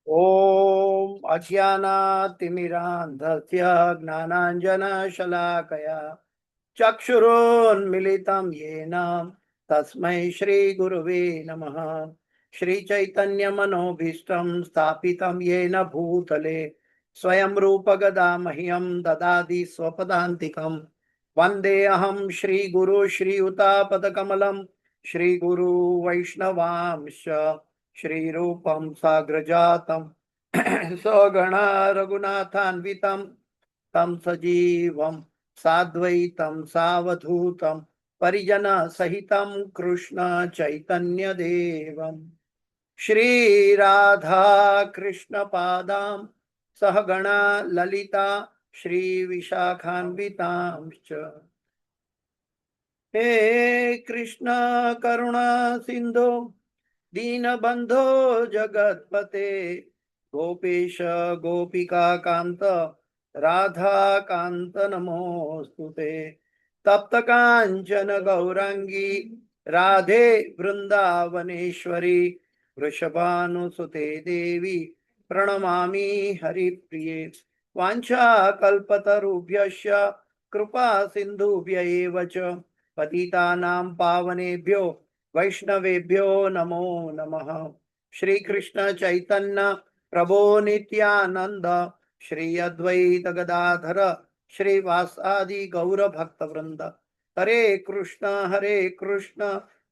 ओम अज्ञानातिमिरान्धस्य ज्ञानाञ्जनशलाकया चक्षुरुन्मिलितं येन तस्मै श्रीगुरुवे नमः। श्रीचैतन्यमनोभीष्टं स्थापितं येन भूतले स्वयं रूपगदा मह्यं ददाति स्वपदान्तिकं। वन्देऽहं श्रीगुरु श्रीयुतापदकमलं श्रीगुरु वैष्णवांश्च श्रीरूपं साग्रजातं सगणा रघुनाथान्वितं तं सजीवं साद्वैतं सावधूतं परिजन सहितं कृष्ण चैतन्य देवं श्री राधा कृष्ण पादां सहगणा ललिता श्री विशाखान्वितांश्च। हे कृष्ण करुणा सिंधु दीनबंधो जगत्पते गोपेश गोपिका कांत राधा कांत नमोस्तुते। तप्त कांचन गौरांगी राधे वृंदावनेश्वरी वृषभानुसुते देवी प्रणमामि हरिप्रिये। वाञ्छाकल्पतरुभ्यश्च कृपा सिन्धुभ्य एव च पतितानां पावनेभ्यो वैष्णवेभ्यो नमो नमः। श्री कृष्ण चैतन्य प्रभो नित्यानंद श्री अद्वैत गदाधर श्रीवासादि गौर भक्त वृंद। हरे कृष्ण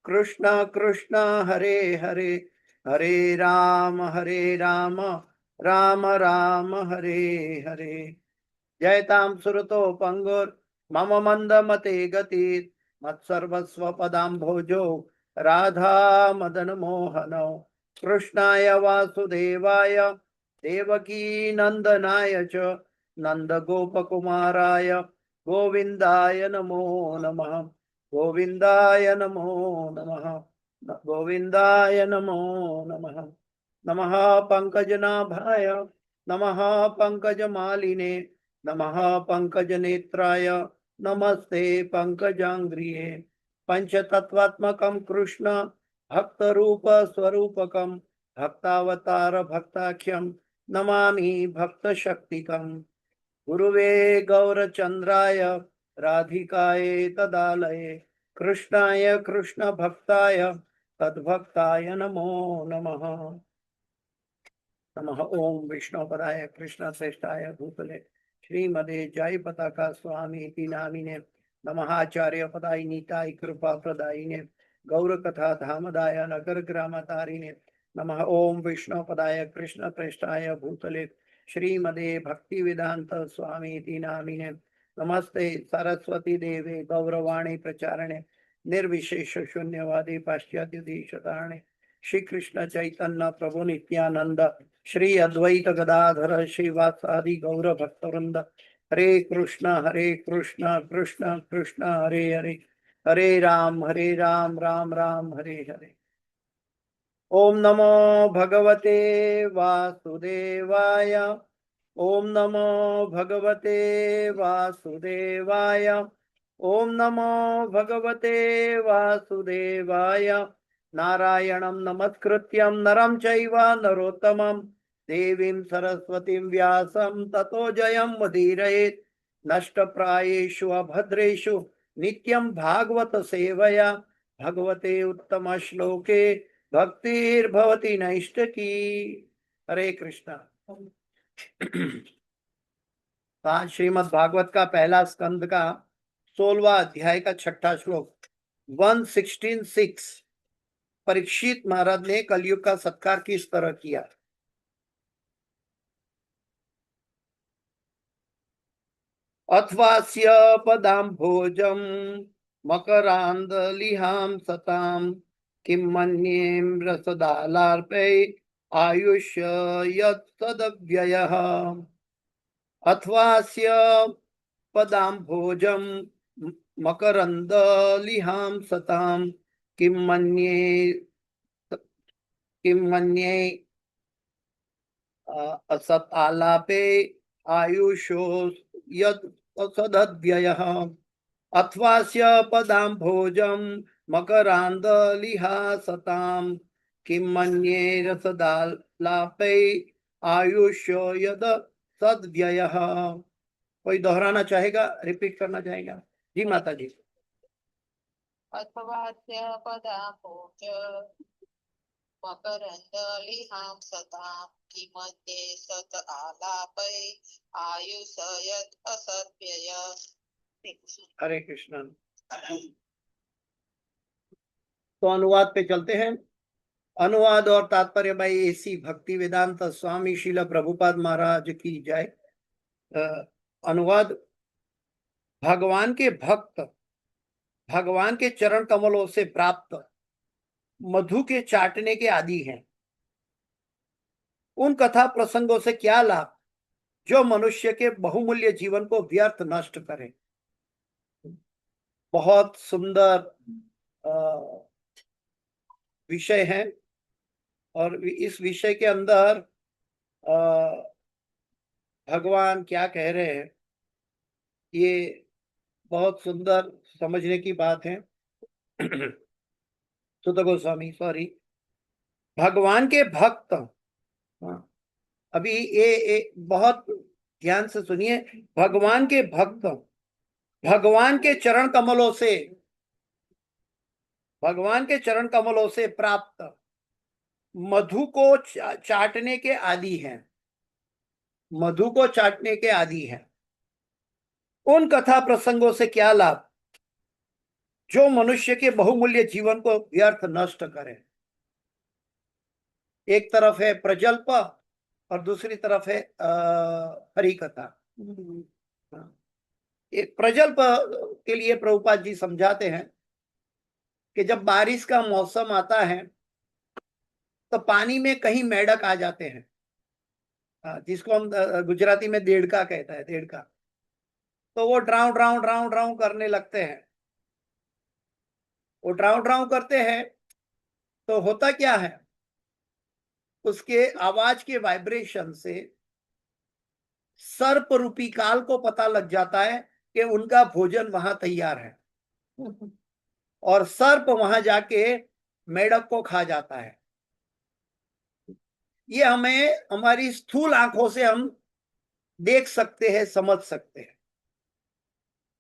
कृष्ण कृष्ण हरे हरे, हरे राम राम राम हरे हरे। जयतां सुरतो पंगुर मम मंद मते गति मत्सर्वस्व पदाम्भोजो राधा मदन मोहनौ। कृष्णाय वासुदेवाय देवकी नंदनाय च नंद गोपकुमाराय गोविंदाय नमो नमः। गोविंदाय नमो नमः। गोविंदाय नमो नमः। नमः पंकजनाभाय नमः पंकजमालिने नमः पंकजनेत्राय नमस्ते पंकजांग्रिये। पंचतत्वात्मकं कृष्ण भक्तरूप स्वरूपकं भक्तावतार भक्ताख्यं नमामि भक्तशक्तिकं। गुरुवे गौरचंद्राय राधिकाये तदालये कृष्णाय कृष्ण भक्ताय तद्भक्ताय नमो नमः। नमः ओम विष्णुपदाय कृष्ण श्रेष्ठाय भूतले श्रीमदे जय पताका स्वामी नामिने नमः। आचार्य पदाय नीताय कृपा प्रदायिने गौर कथा धामदाय नगर ग्राम तारिणे नमः। ओम विष्णुपदाय कृष्ण प्रेष्ठाय भूतले श्रीमदे भक्ति वेदांत स्वामी नामिने नमस्ते सरस्वती देवे गौरवाणी प्रचारणे निर्विशेष शून्यवादी पाश्चात्य देशतारणे श्री कृष्ण चैतन्य प्रभु नित्यानंद श्री अद्वैत गदाधर श्रीवासादि गौर भक्तवृंद। हरे कृष्ण कृष्ण कृष्ण हरे हरे, हरे राम राम राम हरे हरे। ओम नमो भगवते वासुदेवाय। ओम नमो भगवते वासुदेवाय। ओम नमो भगवते वासुदेवाय। नारायणं नमस्कृत्यं नरं चैव नरोत्तमं देवीं सरस्वतीं व्यासं ततो जयं मुदीरयेत्। नष्टप्रायेषु अभद्रेषु नित्यं भागवत सेवया भगवते उत्तम श्लोके भक्तिर्भवति नैष्टकी। हरे कृष्णा। आज श्रीमद् भागवत का पहला स्कंद का 16वां अध्याय का छठा श्लोक 116। परीक्षित महाराज ने कलयुग का सत्कार किस तरह किया। अथवास्य पदाम्भोजं मकरान्दलिहां सतां किं मन्यें रसदालार्पै आयुष्य यत्तदव्ययः। अथवास्य पदाम्भोजं मकरन्दलिहां सतां किं मन्ये असत आलापे आयुषो यत् असदव्ययः। अथवास्य पदाम्भोजं मकरान्दलिहा सतां किं मन्ये रसदालापै आयुष यद सद्व्यय। कोई दोहराना चाहेगा, रिपीट करना चाहेगा? जी माता जी। अथवाद्य पदापोच मकरन्दलिहां सतां किमध्ये सत आलापै आयुषयत् असत्यय। हरे कृष्ण। तो अनुवाद पे चलते हैं। अनुवाद और तात्पर्य भाई एसी भक्ति वेदांत स्वामी शिल प्रभुपाद महाराज की जय। अनुवाद, भगवान के भक्त भगवान के चरण कमलों से प्राप्त मधु के चाटने के आदि हैं। उन कथा प्रसंगों से क्या लाभ जो मनुष्य के बहुमूल्य जीवन को व्यर्थ नष्ट करें। बहुत सुंदर विषय है और इस विषय के अंदर भगवान क्या कह रहे हैं ये बहुत सुंदर समझने की बात है। सुत गोस्वामी, सॉरी, भगवान के भक्त। हाँ, अभी ये बहुत ध्यान से सुनिए। भगवान के भक्त भगवान के चरण कमलों से भगवान के चरण कमलों से प्राप्त मधु को चाटने के आदी हैं। मधु को चाटने के आदी हैं। उन कथा प्रसंगों से क्या लाभ जो मनुष्य के बहुमूल्य जीवन को व्यर्थ नष्ट करे। एक तरफ है प्रजल्प और दूसरी तरफ है हरि कथा। एक प्रजल्प के लिए प्रभुपाद जी समझाते हैं कि जब बारिश का मौसम आता है तो पानी में कहीं मेढक आ जाते हैं, जिसको हम गुजराती में देड़का कहता है, देड़का। तो वो ड्राउ ड्राउ ड्राउ ड्राउ करने लगते हैं। वो ड्राउ ड्राउ करते हैं तो होता क्या है, उसके आवाज के वाइब्रेशन से सर्प रूपी काल को पता लग जाता है कि उनका भोजन वहां तैयार है और सर्प वहां जाके मेढक को खा जाता है। ये हमें हमारी स्थूल आंखों से हम देख सकते हैं, समझ सकते हैं,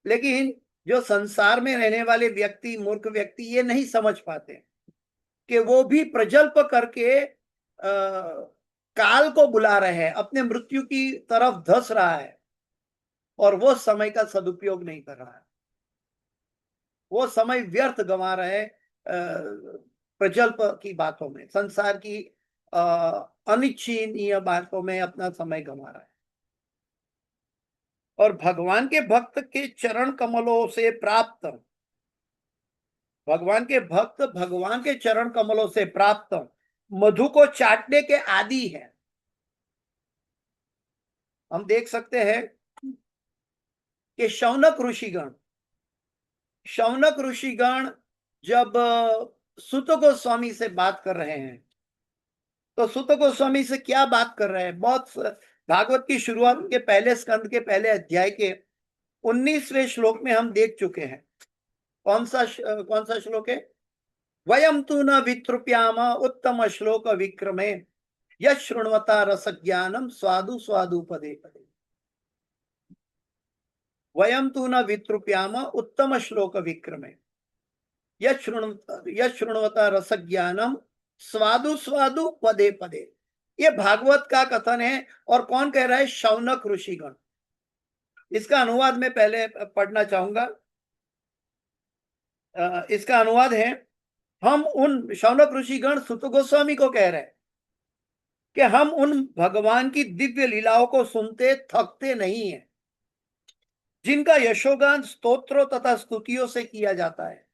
लेकिन जो संसार में रहने वाले व्यक्ति, मूर्ख व्यक्ति, ये नहीं समझ पाते कि वो भी प्रजल्प करके काल को बुला रहे हैं, अपने मृत्यु की तरफ धस रहा है और वो समय का सदुपयोग नहीं कर रहा है। वो समय व्यर्थ गंवा रहे हैं प्रजल्प की बातों में, संसार की अनिच्छनीय बातों में अपना समय गंवा रहा है। और भगवान के भक्त के चरण कमलों से प्राप्त भगवान के भक्त भगवान के चरण कमलों से प्राप्त मधु को चाटने के आदी है। हम देख सकते हैं कि शौनक ऋषिगण जब सुत गोस्वामी से बात कर रहे हैं तो सुत गोस्वामी से क्या बात कर रहे हैं। बहुत भागवत की शुरुआत के पहले स्कंद के पहले अध्याय के 19वें श्लोक में हम देख चुके हैं। कौन सा श्लोक है? वयम तु न वितृप्याम उत्तम श्लोक विक्रमे यश शृण्वता रस ज्ञानम स्वादु स्वादु पदे पदे। वयम तु न वितृप्याम उत्तम श्लोक विक्रमे यश शृण्वता रस ज्ञानम स्वादु स्वादु पदे पदे। ये भागवत का कथन है और कौन कह रहा है? शौनक ऋषिगण। इसका अनुवाद मैं पहले पढ़ना चाहूंगा। इसका अनुवाद है, हम उन शौनक ऋषिगण सुत गोस्वामी को कह रहे हैं कि हम उन भगवान की दिव्य लीलाओं को सुनते थकते नहीं है जिनका यशोगान स्तोत्रों तथा स्तुतियों से किया जाता है।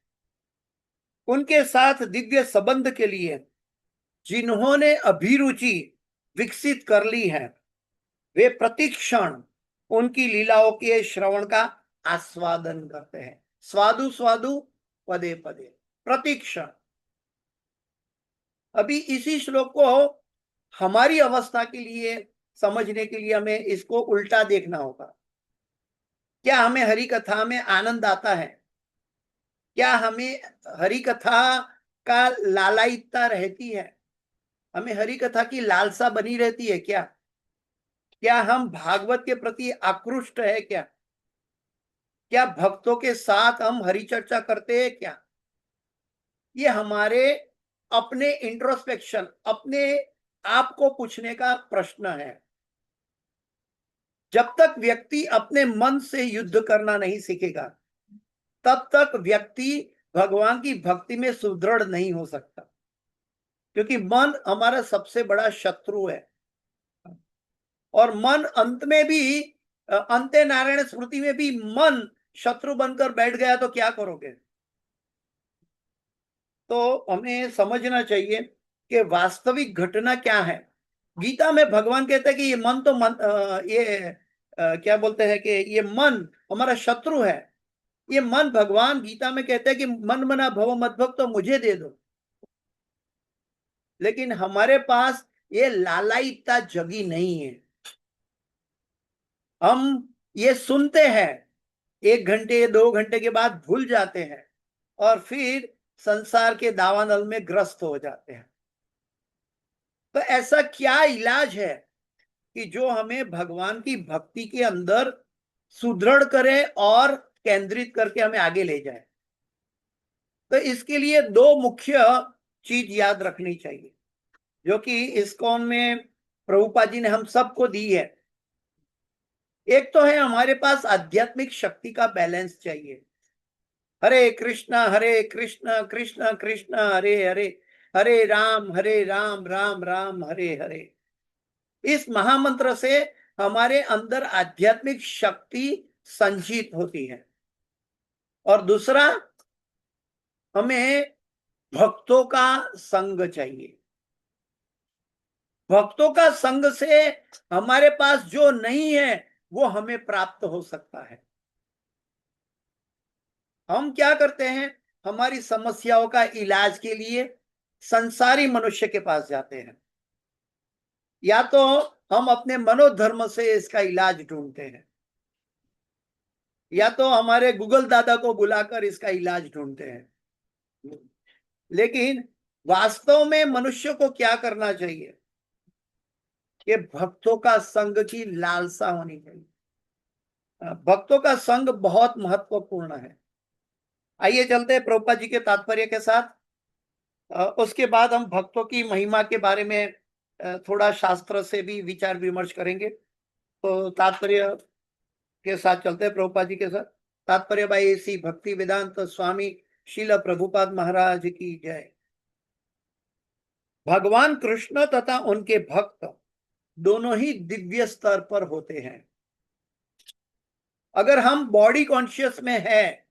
उनके साथ दिव्य संबंध के लिए जिन्होंने अभिरुचि विकसित कर ली है, वे प्रतिक्षण उनकी लीलाओं के श्रवण का आस्वादन करते हैं। स्वादु स्वादु पदे पदे, प्रतीक्षण। अभी इसी श्लोक को हमारी अवस्था के लिए समझने के लिए हमें इसको उल्टा देखना होगा। क्या हमें हरि कथा में आनंद आता है? क्या हमें हरि कथा का लालायिकता रहती है? हमें हरि कथा की लालसा बनी रहती है क्या? क्या हम भागवत के प्रति आकृष्ट है क्या? क्या भक्तों के साथ हम हरि चर्चा करते हैं क्या? ये हमारे अपने इंट्रोस्पेक्शन, अपने आप को पूछने का प्रश्न है। जब तक व्यक्ति अपने मन से युद्ध करना नहीं सीखेगा, तब तक व्यक्ति भगवान की भक्ति में सुदृढ़ नहीं हो सकता, क्योंकि मन हमारा सबसे बड़ा शत्रु है। और मन अंत में भी अंत्य नारायण स्मृति में भी मन शत्रु बनकर बैठ गया तो क्या करोगे? तो हमें समझना चाहिए कि वास्तविक घटना क्या है। गीता में भगवान कहते हैं कि ये मन तो क्या बोलते हैं कि ये मन हमारा शत्रु है। ये मन, भगवान गीता में कहते हैं कि मन मना भव मद्भक्त तो मुझे दे दो। लेकिन हमारे पास ये लालायिकता जगी नहीं है। हम ये सुनते हैं, 1 घंटे 2 घंटे के बाद भूल जाते हैं और फिर संसार के दावानल में ग्रस्त हो जाते हैं। तो ऐसा क्या इलाज है कि जो हमें भगवान की भक्ति के अंदर सुदृढ़ करे और केंद्रित करके हमें आगे ले जाए? तो इसके लिए 2 मुख्य चीज याद रखनी चाहिए, जो कि इस्कॉन में प्रभुपाद जी ने हम सबको दी है। एक तो है, हमारे पास आध्यात्मिक शक्ति का बैलेंस चाहिए। हरे कृष्णा कृष्ण कृष्ण हरे हरे, हरे राम राम राम हरे हरे। इस महामंत्र से हमारे अंदर आध्यात्मिक शक्ति संचित होती है। और दूसरा, हमें भक्तों का संग चाहिए। भक्तों का संग से हमारे पास जो नहीं है वो हमें प्राप्त हो सकता है। हम क्या करते हैं? हमारी समस्याओं का इलाज के लिए संसारी मनुष्य के पास जाते हैं, या तो हम अपने मनोधर्म से इसका इलाज ढूंढते हैं, या तो हमारे गूगल दादा को बुलाकर इसका इलाज ढूंढते हैं। लेकिन वास्तव में मनुष्य को क्या करना चाहिए? कि भक्तों का संग की लालसा होनी चाहिए। भक्तों का संग बहुत महत्वपूर्ण है। आइए चलते हैं प्रभुपाद जी के तात्पर्य के साथ। उसके बाद हम भक्तों की महिमा के बारे में थोड़ा शास्त्र से भी विचार विमर्श करेंगे। तो तात्पर्य के साथ चलते हैं प्रभुपाद जी के साथ। तात्पर्य बाई श्री भक्ति वेदांत स्वामी शील प्रभुपाद महाराज की जय। भगवान कृष्ण तथा उनके भक्त दोनों ही दिव्य स्तर पर होते हैं। अगर हम बॉडी कॉन्शियस में है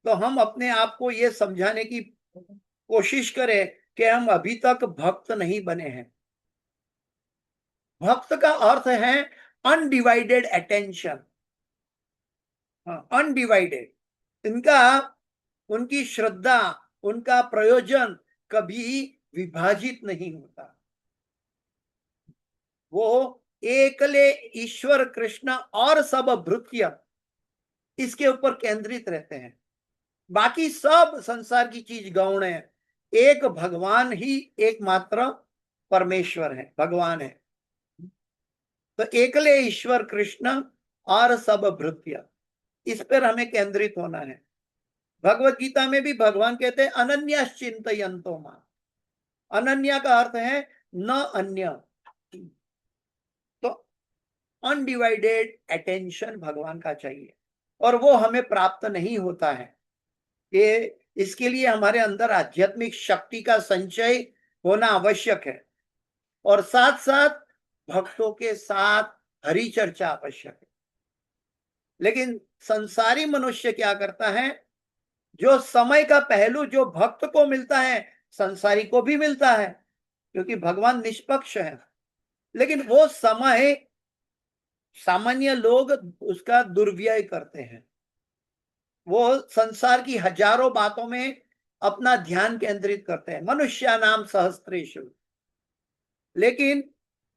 तो हम अपने आप को यह समझाने की कोशिश करें कि हम अभी तक भक्त नहीं बने हैं। भक्त का अर्थ है अनडिवाइडेड अटेंशन। अनडिवाइडेड, इनका, उनकी श्रद्धा, उनका प्रयोजन कभी विभाजित नहीं होता। वो एकले ईश्वर कृष्ण और सब भृत्य, इसके ऊपर केंद्रित रहते हैं। बाकी सब संसार की चीज गौण है। एक भगवान ही एकमात्र परमेश्वर है, भगवान है। तो एकले ईश्वर कृष्ण और सब भृत्य, इस पर हमें केंद्रित होना है। भगवत गीता में भी भगवान कहते हैं अनन्याश्चिंतयन्तो मां। अनन्या का अर्थ है न अन्य। तो अनडिवाइडेड अटेंशन भगवान का चाहिए, और वो हमें प्राप्त नहीं होता है। ये, इसके लिए हमारे अंदर आध्यात्मिक शक्ति का संचय होना आवश्यक है, और साथ साथ भक्तों के साथ हरि चर्चा आवश्यक है। लेकिन संसारी मनुष्य क्या करता है? जो समय का पहलू जो भक्त को मिलता है, संसारी को भी मिलता है, क्योंकि भगवान निष्पक्ष है। लेकिन वो समय सामान्य लोग उसका दुर्व्यय करते हैं। वो संसार की हजारों बातों में अपना ध्यान केंद्रित करते हैं, मनुष्य नाम सहस्त्रेषु। लेकिन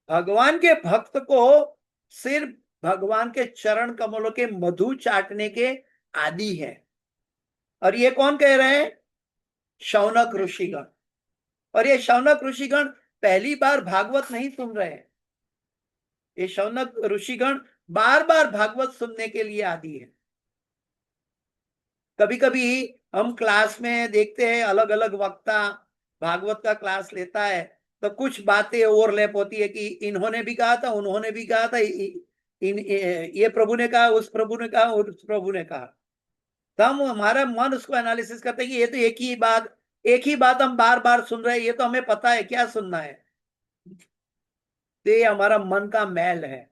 भगवान के भक्त को सिर्फ भगवान के चरण कमलों के मधु चाटने के आदी है। और ये कौन कह रहे हैं? शौनक ऋषिगण। और ये शौनक ऋषिगण पहली बार भागवत नहीं सुन रहे हैं। ये शौनक ऋषिगण बार बार भागवत सुनने के लिए आदि है। कभी कभी हम क्लास में देखते हैं अलग अलग वक्ता भागवत का क्लास लेता है, तो कुछ बातें ओवरलैप होती है कि इन्होंने भी कहा था, उन्होंने भी कहा था, ये प्रभु ने कहा, उस प्रभु ने कहा, उस प्रभु ने कहा। तो हम हमारा मन उसको एनालिसिस करते हैं कि ये तो एक ही बात हम बार बार सुन रहे हैं, ये तो हमें पता है क्या सुनना है। तो ये हमारा मन का मैल है,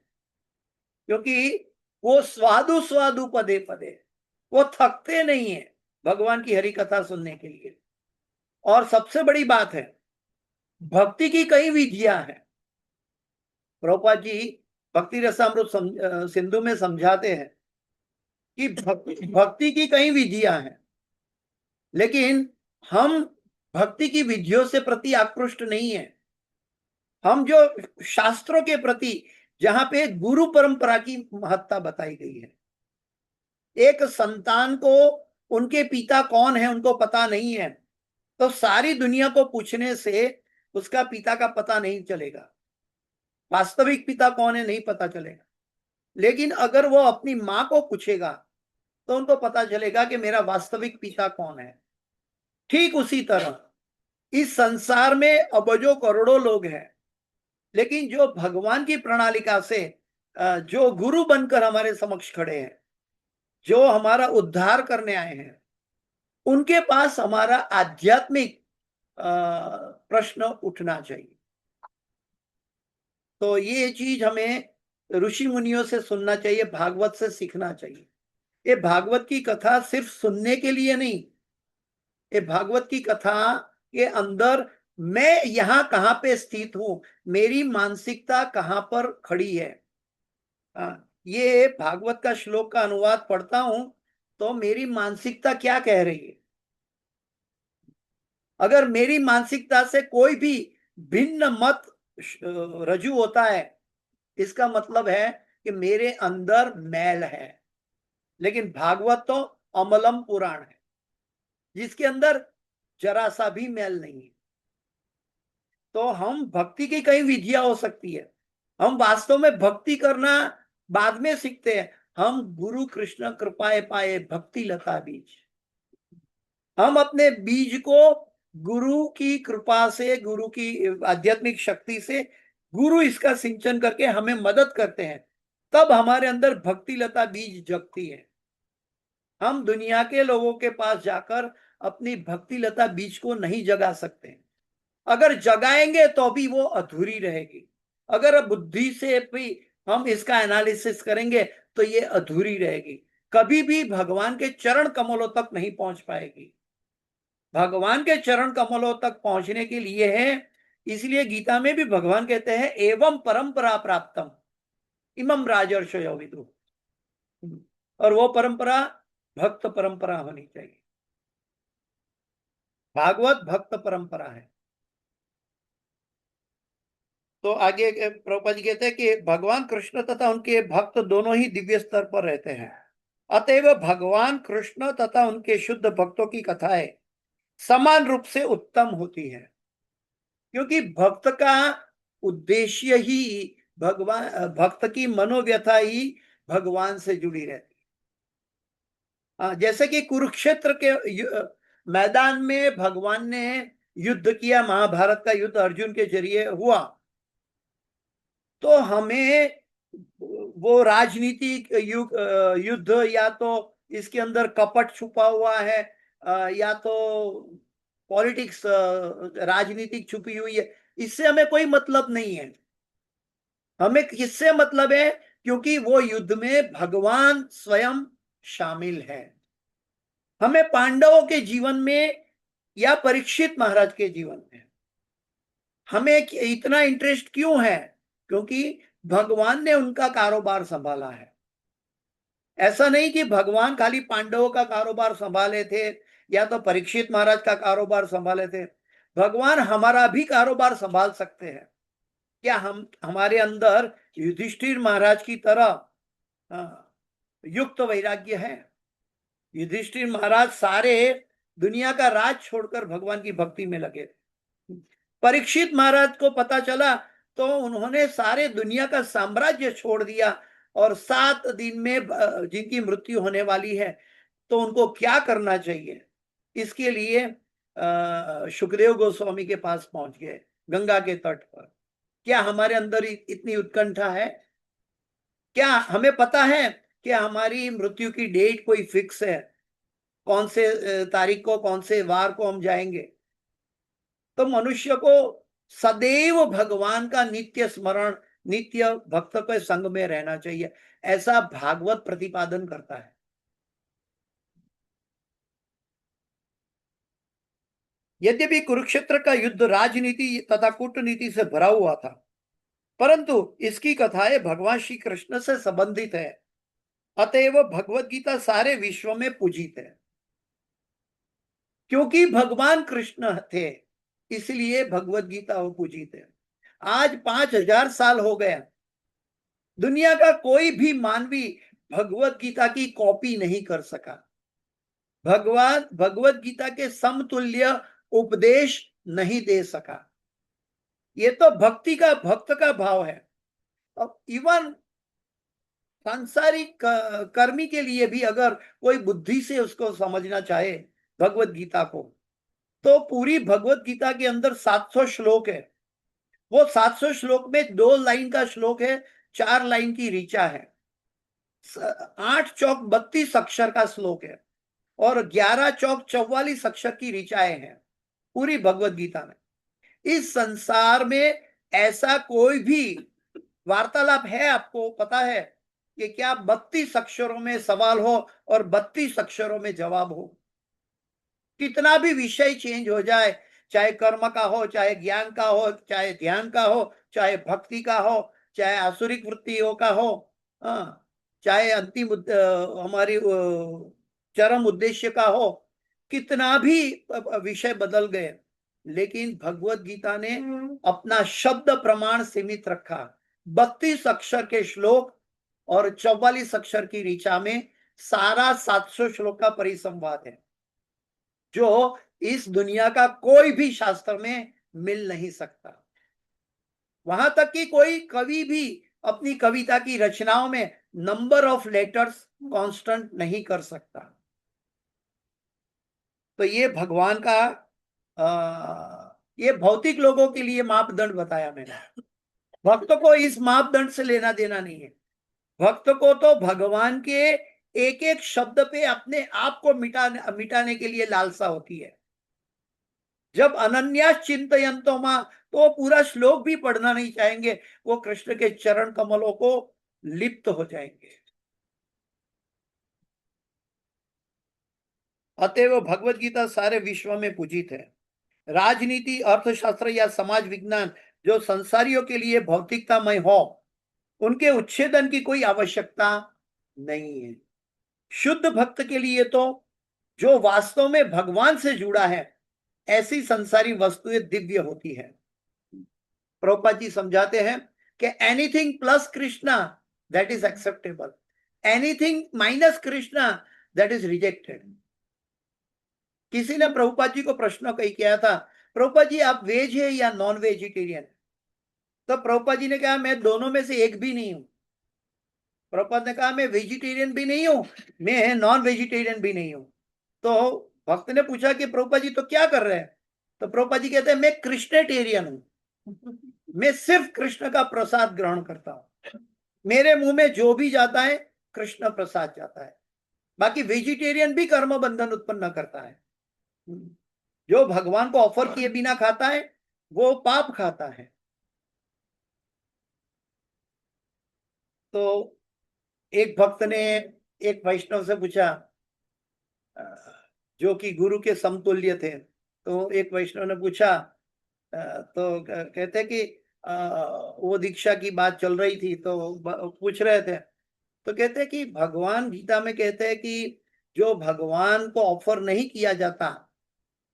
क्योंकि वो स्वादु स्वादु पदे पदे, वो थकते नहीं है भगवान की हरि कथा सुनने के लिए। और सबसे बड़ी बात है, भक्ति की कई विधियां हैं। प्रभुपाद जी भक्ति रसामृत सिंधु में समझाते हैं कि भक्ति की कई विधियां हैं, लेकिन हम भक्ति की विधियों से प्रति आकृष्ट नहीं है। हम जो शास्त्रों के प्रति, जहां पे गुरु परंपरा की महत्ता बताई गई है, एक संतान को उनके पिता कौन है उनको पता नहीं है, तो सारी दुनिया को पूछने से उसका पिता का पता नहीं चलेगा, वास्तविक पिता कौन है नहीं पता चलेगा। लेकिन अगर वो अपनी माँ को पूछेगा तो उनको पता चलेगा कि मेरा वास्तविक पिता कौन है। ठीक उसी तरह इस संसार में अबजों करोड़ों लोग हैं, लेकिन जो भगवान की प्रणालिका से जो गुरु बनकर हमारे समक्ष खड़े हैं, जो हमारा उद्धार करने आए हैं, उनके पास हमारा आध्यात्मिक प्रश्न उठना चाहिए। तो ये चीज हमें ऋषि मुनियों से सुनना चाहिए, भागवत से सीखना चाहिए। ये भागवत की कथा सिर्फ सुनने के लिए नहीं, ये भागवत की कथा के अंदर मैं यहाँ कहाँ पे स्थित हूं, मेरी मानसिकता कहाँ पर खड़ी है। ये भागवत का श्लोक का अनुवाद पढ़ता हूं तो मेरी मानसिकता क्या कह रही है। अगर मेरी मानसिकता से कोई भी भिन्न मत रजू होता है, इसका मतलब है कि मेरे अंदर मैल है। लेकिन भागवत तो अमलम पुराण है, जिसके अंदर जरा सा भी मैल नहीं है। तो हम भक्ति की कई विधियां हो सकती है, हम वास्तव में भक्ति करना बाद में सीखते हैं। हम गुरु कृष्ण कृपाए पाए भक्ति लता बीज, हम अपने बीज को गुरु की कृपा से, गुरु की आध्यात्मिक शक्ति से, गुरु इसका सिंचन करके हमें मदद करते हैं, तब हमारे अंदर भक्ति लता बीज जगती है। हम दुनिया के लोगों के पास जाकर अपनी भक्ति लता बीज को नहीं जगा सकते। अगर जगाएंगे तो भी वो अधूरी रहेगी। अगर बुद्धि से भी हम इसका एनालिसिस करेंगे तो ये अधूरी रहेगी, कभी भी भगवान के चरण कमलों तक नहीं पहुंच पाएगी। भगवान के चरण कमलों तक पहुंचने के लिए है, इसलिए गीता में भी भगवान कहते हैं एवं परंपरा प्राप्तम इमम राजर्षयो विदुः। और वो परंपरा भक्त परंपरा होनी चाहिए। भागवत भक्त परंपरा है। तो आगे प्रभुपाद जी कहते हैं कि भगवान कृष्ण तथा उनके भक्त दोनों ही दिव्य स्तर पर रहते हैं, अतएव भगवान कृष्ण तथा उनके शुद्ध भक्तों की कथाएं समान रूप से उत्तम होती है, क्योंकि भक्त का उद्देश्य ही भगवान, भक्त की मनोव्यथा ही भगवान से जुड़ी रहती है। जैसे कि कुरुक्षेत्र के मैदान में भगवान ने युद्ध किया, महाभारत का युद्ध अर्जुन के जरिए हुआ, तो हमें वो राजनीतिक युद्ध, या तो इसके अंदर कपट छुपा हुआ है, या तो पॉलिटिक्स राजनीतिक छुपी हुई है, इससे हमें कोई मतलब नहीं है। हमें किससे मतलब है? क्योंकि वो युद्ध में भगवान स्वयं शामिल है। हमें पांडवों के जीवन में या परीक्षित महाराज के जीवन में हमें इतना इंटरेस्ट क्यों है? क्योंकि भगवान ने उनका कारोबार संभाला है। ऐसा नहीं कि भगवान खाली पांडवों का कारोबार संभाले थे या तो परीक्षित महाराज का कारोबार संभाले थे। भगवान हमारा भी कारोबार संभाल सकते हैं। क्या हम हमारे अंदर युधिष्ठिर महाराज की तरह युक्त वैराग्य है? युधिष्ठिर महाराज सारे दुनिया का राज छोड़कर भगवान की भक्ति में लगे। परीक्षित महाराज को पता चला तो उन्होंने सारे दुनिया का साम्राज्य छोड़ दिया और 7 दिन में जिनकी मृत्यु होने वाली है, तो उनको क्या करना चाहिए, इसके लिए सुखदेव गोस्वामी के पास पहुंच गए गंगा के तट पर। क्या हमारे अंदर इतनी उत्कंठा है? क्या हमें पता है कि हमारी मृत्यु की डेट कोई फिक्स है, कौन से तारीख को, कौन से वार को हम जाएंगे? तो मनुष्य को सदैव भगवान का नित्य स्मरण, नित्य भक्त के संग में रहना चाहिए, ऐसा भागवत प्रतिपादन करता है। यद्यपि कुरुक्षेत्र का युद्ध राजनीति तथा कूटनीति से भरा हुआ था, परंतु इसकी कथाएं भगवान श्री कृष्ण से संबंधित है, अतएव भगवत गीता सारे विश्व में पूजित है। क्योंकि भगवान कृष्ण थे, इसलिए भगवत गीता वो पूजित है। आज 5000 साल हो गया, दुनिया का कोई भी मानवी भगवत गीता की कॉपी नहीं कर सका। भगवान भगवत गीता के समतुल्य उपदेश नहीं दे सका। ये तो भक्ति का, भक्त का भाव है। अब इवन सांसारिक कर्मी के लिए भी अगर कोई बुद्धि से उसको समझना चाहे भगवत गीता को, तो पूरी भगवत गीता के अंदर 700 श्लोक है। वो 700 श्लोक में 2 लाइन का श्लोक है, 4 लाइन की ऋचा है, 8 चौक 32 अक्षर का श्लोक है और 11 चौक 44 अक्षर की ऋचाएं हैं पूरी भगवत गीता में। इस संसार में ऐसा कोई भी वार्तालाप है, आपको पता है कि क्या 32 अक्षरों में सवाल हो और 32 अक्षरों में जवाब हो? कितना भी विषय चेंज हो जाए, चाहे कर्म का हो, चाहे ज्ञान का हो, चाहे ध्यान का हो, चाहे भक्ति का हो, चाहे आसुरिक वृत्तियों का हो, हाँ, चाहे अंतिम हमारी चरम उद्देश्य का हो, कितना भी विषय बदल गए, लेकिन भगवत गीता ने अपना शब्द प्रमाण सीमित रखा। 32 अक्षर के श्लोक और 44 अक्षर की ऋचा में सारा 700 श्लोक का परिसंवाद है, जो इस दुनिया का कोई भी शास्त्र में मिल नहीं सकता। वहां तक कि कोई कवि भी अपनी कविता की रचनाओं में नंबर ऑफ लेटर्स कांस्टेंट नहीं कर सकता। तो ये भगवान का ये भौतिक लोगों के लिए मापदंड बताया मैंने। भक्त को इस मापदंड से लेना देना नहीं है। भक्त को तो भगवान के एक एक शब्द पे अपने आप को मिटाने के लिए लालसा होती है। जब अनन्या चिंतयंतो मां, तो पूरा श्लोक भी पढ़ना नहीं चाहेंगे, वो कृष्ण के चरण कमलों को लिप्त हो जाएंगे। अतएव भगवत गीता सारे विश्व में पूजित है। राजनीति, अर्थशास्त्र या समाज विज्ञान जो संसारियों के लिए भौतिकतामय हो, उनके उच्छेदन की कोई आवश्यकता नहीं है। शुद्ध भक्त के लिए तो जो वास्तव में भगवान से जुड़ा है, ऐसी संसारी वस्तुएं दिव्य होती है। प्रभुपाद जी समझाते हैं कि anything plus Krishna that is acceptable, anything minus Krishna that is rejected. किसी ने प्रभुपाद जी को प्रश्न कही किया था, प्रभुपाद जी आप वेज है या नॉन वेजिटेरियन? तो प्रभुपाद जी ने कहा मैं दोनों में से एक भी नहीं हूं। प्रभुपाद ने कहा मैं वेजिटेरियन भी नहीं हूं, मैं नॉन वेजिटेरियन भी नहीं हूं। तो भक्त ने पूछा कि प्रभुपाद जी तो क्या कर रहे हैं? तो प्रभुपाद जी कहते हैं मैं कृष्णटेरियन हूं, मैं सिर्फ कृष्ण का प्रसाद ग्रहण करता हूं, मेरे मुंह में जो भी जाता है कृष्ण प्रसाद जाता है। बाकी वेजिटेरियन भी कर्म बंधन उत्पन्न करता है। जो भगवान को ऑफर किए बिना खाता है वो पाप खाता है। तो एक भक्त ने एक वैष्णव से पूछा, जो कि गुरु के समतुल्य थे, तो एक वैष्णव ने पूछा, तो कहते कि वो दीक्षा की बात चल रही थी, तो पूछ रहे थे, तो कहते कि भगवान गीता में कहते हैं कि जो भगवान को ऑफर नहीं किया जाता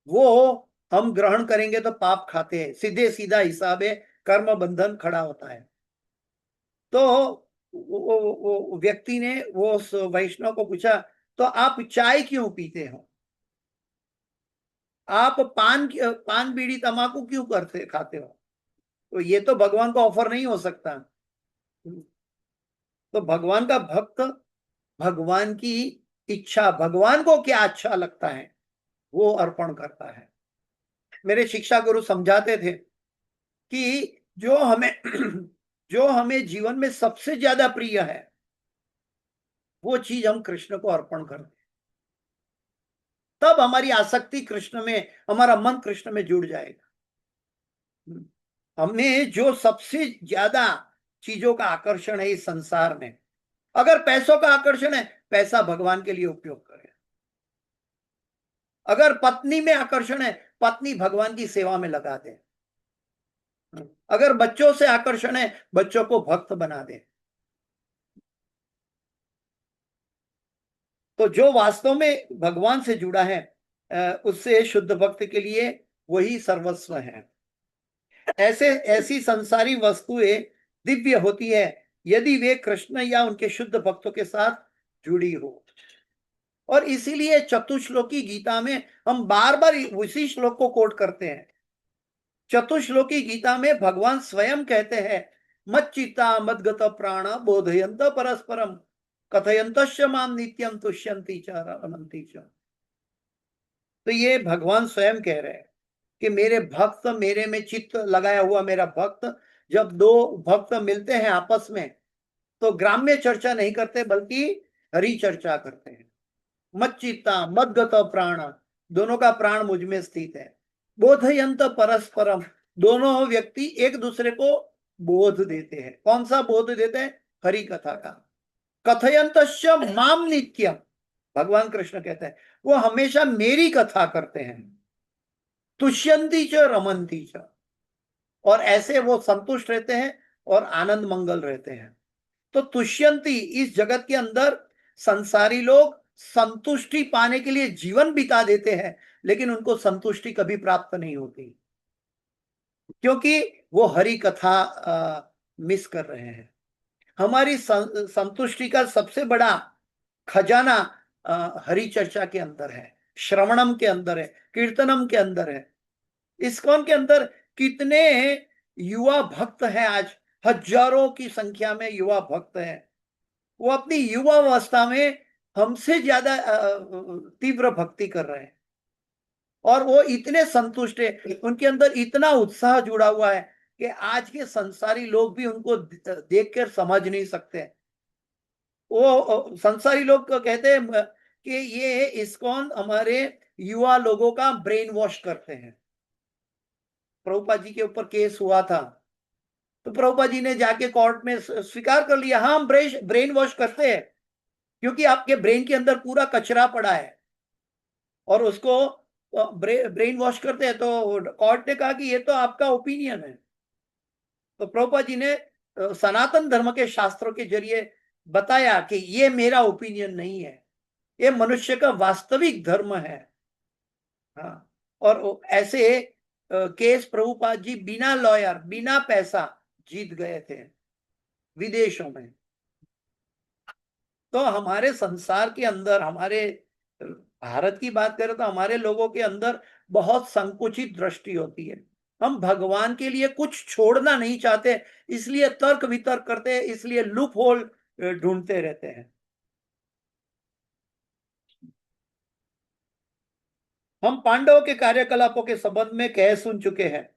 वो हम ग्रहण करेंगे तो पाप खाते हैं, सीधे सीधा हिसाब है, कर्म बंधन खड़ा होता है। तो वो व्यक्ति ने वो उस वैष्णव को पूछा, तो आप चाय क्यों पीते हो? आप पान बीड़ी तंबाकू क्यों खाते हो? तो ये तो भगवान को ऑफर नहीं हो सकता। तो भगवान का भक्त भगवान की इच्छा, भगवान को क्या अच्छा लगता है वो अर्पण करता है। मेरे शिक्षा गुरु समझाते थे कि जो हमें जो हमें जीवन में सबसे ज्यादा प्रिय है वो चीज हम कृष्ण को अर्पण करते हैं, तब हमारी आसक्ति कृष्ण में, हमारा मन कृष्ण में जुड़ जाएगा। हमें जो सबसे ज्यादा चीजों का आकर्षण है इस संसार में, अगर पैसों का आकर्षण है, पैसा भगवान के लिए उपयोग करें। अगर पत्नी में आकर्षण है, पत्नी भगवान की सेवा में लगा दे। अगर बच्चों से आकर्षण है, बच्चों को भक्त बना दे। तो जो वास्तव में भगवान से जुड़ा है उससे शुद्ध भक्त के लिए वही सर्वस्व है। ऐसी संसारी वस्तुएं दिव्य होती है यदि वे कृष्ण या उनके शुद्ध भक्तों के साथ जुड़ी हो। और इसीलिए चतुश्लोकी गीता में हम बार बार उसी श्लोक को कोट करते हैं। चतुश्लोकी गीता में भगवान स्वयं कहते हैं, मच्चित्ता मद्गत प्राण बोधयंत परस्परम कथयंतश्च माम नित्यम तुष्यन्ति च रमन्ति च। तो ये भगवान स्वयं कह रहे हैं कि मेरे भक्त, मेरे में चित्त लगाया हुआ मेरा भक्त, जब दो भक्त मिलते हैं आपस में तो ग्राम्य चर्चा नहीं करते बल्कि हरि चर्चा करते हैं। मच्चित्ता मद्गत प्राण, दोनों का प्राण मुझ में स्थित है। बोधयंत परस्परम, दोनों व्यक्ति एक दूसरे को बोध देते हैं। कौन सा बोध देते हैं? हरि कथा का। कथयंतश्च माम नित्यम, भगवान कृष्ण कहते हैं वो हमेशा मेरी कथा करते हैं। तुष्यंती च रमन्ति च, और ऐसे वो संतुष्ट रहते हैं और आनंद मंगल रहते हैं। तो तुष्यंती, इस जगत के अंदर संसारी लोग संतुष्टि पाने के लिए जीवन बिता देते हैं, लेकिन उनको संतुष्टि कभी प्राप्त नहीं होती क्योंकि वो हरि कथा मिस कर रहे हैं। हमारी संतुष्टि का सबसे बड़ा खजाना हरि चर्चा के अंदर है, श्रवणम के अंदर है, कीर्तनम के अंदर है। इस्कॉन के अंदर कितने युवा भक्त हैं आज, हजारों की संख्या में युवा भक्त हैं। वो अपनी युवा अवस्था में हमसे ज्यादा तीव्र भक्ति कर रहे हैं और वो इतने संतुष्ट है, उनके अंदर इतना उत्साह जुड़ा हुआ है कि आज के संसारी लोग भी उनको देखकर समझ नहीं सकते। वो संसारी लोग कहते हैं कि ये इस्कॉन हमारे युवा लोगों का ब्रेन वॉश करते हैं। प्रभुपाद जी के ऊपर केस हुआ था तो प्रभुपाद जी ने जाके कोर्ट में स्वीकार कर लिया, हाँ हम ब्रेन वॉश करते हैं क्योंकि आपके ब्रेन के अंदर पूरा कचरा पड़ा है और उसको ब्रेन वॉश करते हैं। तो कोर्ट ने कहा कि ये तो आपका ओपिनियन है। तो प्रभुपाद जी ने सनातन धर्म के शास्त्रों के जरिए बताया कि ये मेरा ओपिनियन नहीं है, ये मनुष्य का वास्तविक धर्म है। हाँ, और ऐसे केस प्रभुपाद जी बिना लॉयर, बिना पैसा जीत गए थे विदेशों में। तो हमारे संसार के अंदर, हमारे भारत की बात करें तो हमारे लोगों के अंदर बहुत संकुचित दृष्टि होती है। हम भगवान के लिए कुछ छोड़ना नहीं चाहते, इसलिए तर्क वितर्क करते हैं, इसलिए लूप होल ढूंढते रहते हैं। हम पांडवों के कार्यकलापों के संबंध में कह सुन चुके हैं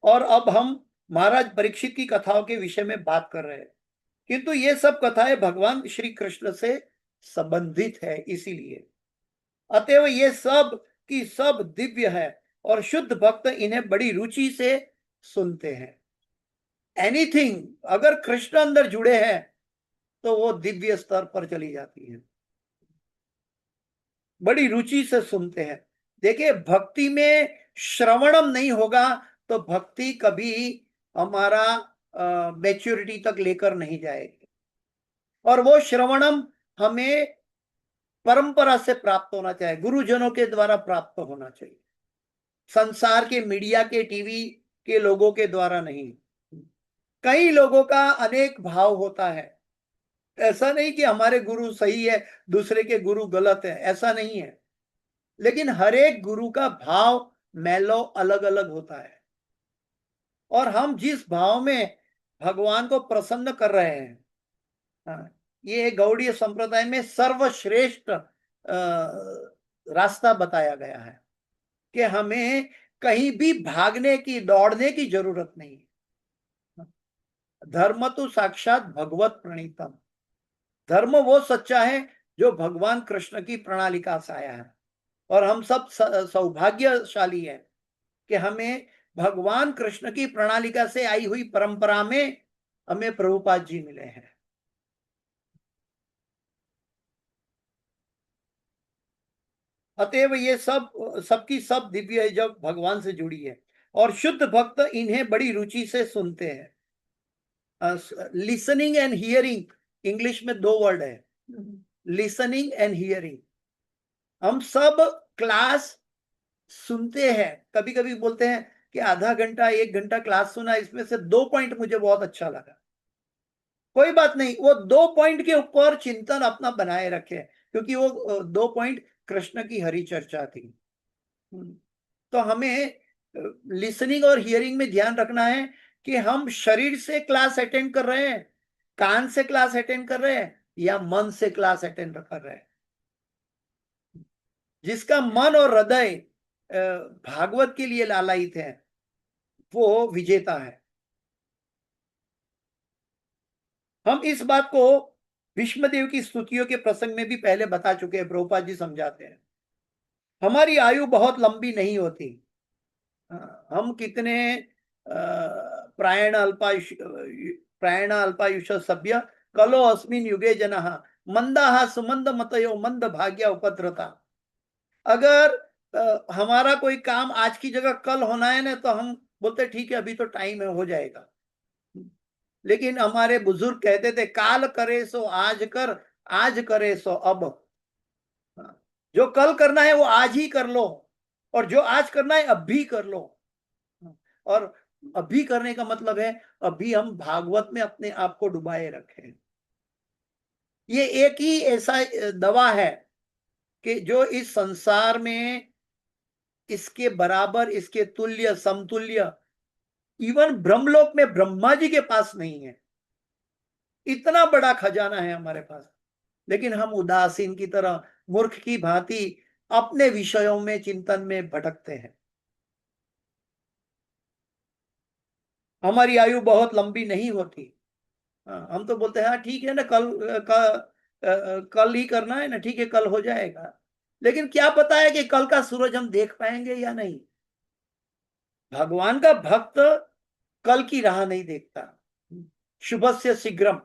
और अब हम महाराज परीक्षित की कथाओं के विषय में बात कर रहे हैं, किंतु ये सब कथाएं भगवान श्री कृष्ण से संबंधित है, इसीलिए अतएव ये सब की सब दिव्य है और शुद्ध भक्त इन्हें बड़ी रुचि से सुनते हैं। एनीथिंग अगर कृष्ण अंदर जुड़े हैं तो वो दिव्य स्तर पर चली जाती है, बड़ी रुचि से सुनते हैं। देखिए, भक्ति में श्रवणम नहीं होगा तो भक्ति कभी हमारा मैच्योरिटी तक लेकर नहीं जाएगी। और वो श्रवणम हमें परंपरा से प्राप्त होना चाहिए, गुरुजनों के द्वारा प्राप्त होना चाहिए, संसार के मीडिया के, टीवी के लोगों के द्वारा नहीं। कई लोगों का अनेक भाव होता है, ऐसा नहीं कि हमारे गुरु सही है दूसरे के गुरु गलत है, ऐसा नहीं है, लेकिन हर एक गुरु का भाव मेलो अलग अलग होता है। और हम जिस भाव में भगवान को प्रसन्न कर रहे हैं, हाँ, ये गौड़ीय संप्रदाय में सर्वश्रेष्ठ रास्ता बताया गया है कि हमें कहीं भी भागने की, दौड़ने की जरूरत नहीं है। धर्म तो साक्षात भगवत प्रणीतम, धर्म वो सच्चा है जो भगवान कृष्ण की प्रणालिका से आया है। और हम सब सौभाग्यशाली हैं कि हमें भगवान कृष्ण की प्रणालिका से आई हुई परंपरा में हमें प्रभुपाद जी मिले हैं। अतएव ये सब सबकी सब दिव्य है जब भगवान से जुड़ी है, और शुद्ध भक्त इन्हें बड़ी रुचि से सुनते हैं। लिसनिंग एंड हियरिंग, इंग्लिश में दो वर्ड है, लिसनिंग एंड हियरिंग। हम सब क्लास सुनते हैं, कभी कभी बोलते हैं कि आधा घंटा 1 घंटा क्लास सुना, इसमें से 2 पॉइंट मुझे बहुत अच्छा लगा। कोई बात नहीं, वो 2 पॉइंट के ऊपर चिंतन अपना बनाए रखे, क्योंकि वो 2 पॉइंट कृष्ण की हरि चर्चा थी। तो हमें लिसनिंग और हियरिंग में ध्यान रखना है कि हम शरीर से क्लास अटेंड कर रहे हैं, कान से क्लास अटेंड कर रहे हैं, या मन से क्लास अटेंड कर रहे हैं। जिसका मन और हृदय भागवत के लिए लालायित है, वो विजेता है। हम इस बात को भीष्मदेव की स्तुतियों के प्रसंग में भी पहले बता चुके हैं, प्रभुपाद जी समझाते हैं। हमारी आयु बहुत लंबी नहीं होती। हम कितने प्रायण अल्पायुष सभ्य कलो अस्मिन युगे जनः मंदाः सुमंद मतयो मंद भाग्य उपद्रता। अगर हमारा कोई काम आज की जगह कल होना है ना, तो हम बोलते ठीक है, अभी तो टाइम है, हो जाएगा। लेकिन हमारे बुजुर्ग कहते थे, काल करे सो आज कर, आज करे सो अब। जो कल करना है वो आज ही कर लो, और जो आज करना है अभी कर लो। और अभी करने का मतलब है अभी हम भागवत में अपने आप को डुबाए रखें। ये एक ही ऐसा दवा है कि जो इस संसार में इसके बराबर, इसके तुल्य, समतुल्य इवन ब्रह्मलोक में ब्रह्मा जी के पास नहीं है। इतना बड़ा खजाना है हमारे पास, लेकिन हम उदासीन की तरह, मूर्ख की भांति अपने विषयों में, चिंतन में भटकते हैं। हमारी आयु बहुत लंबी नहीं होती। हम तो बोलते हैं हाँ ठीक है ना, कल ही करना है ना, ठीक है कल हो जाएगा। लेकिन क्या पता है कि कल का सूरज हम देख पाएंगे या नहीं। भगवान का भक्त कल की राह नहीं देखता, शुभस्य शीघ्रम।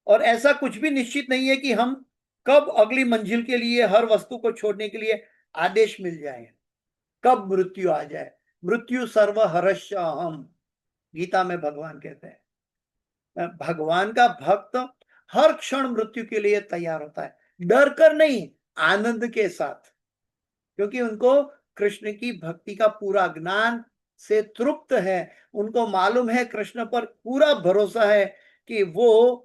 और ऐसा कुछ भी निश्चित नहीं है कि हम कब अगली मंजिल के लिए, हर वस्तु को छोड़ने के लिए आदेश मिल जाए, कब मृत्यु आ जाए। मृत्यु सर्व हर्ष हम, गीता में भगवान कहते हैं। भगवान का भक्त हर क्षण मृत्यु के लिए तैयार होता है, डर कर नहीं, आनंद के साथ, क्योंकि उनको कृष्ण की भक्ति का पूरा ज्ञान से तृप्त है। उनको मालूम है, कृष्ण पर पूरा भरोसा है कि वो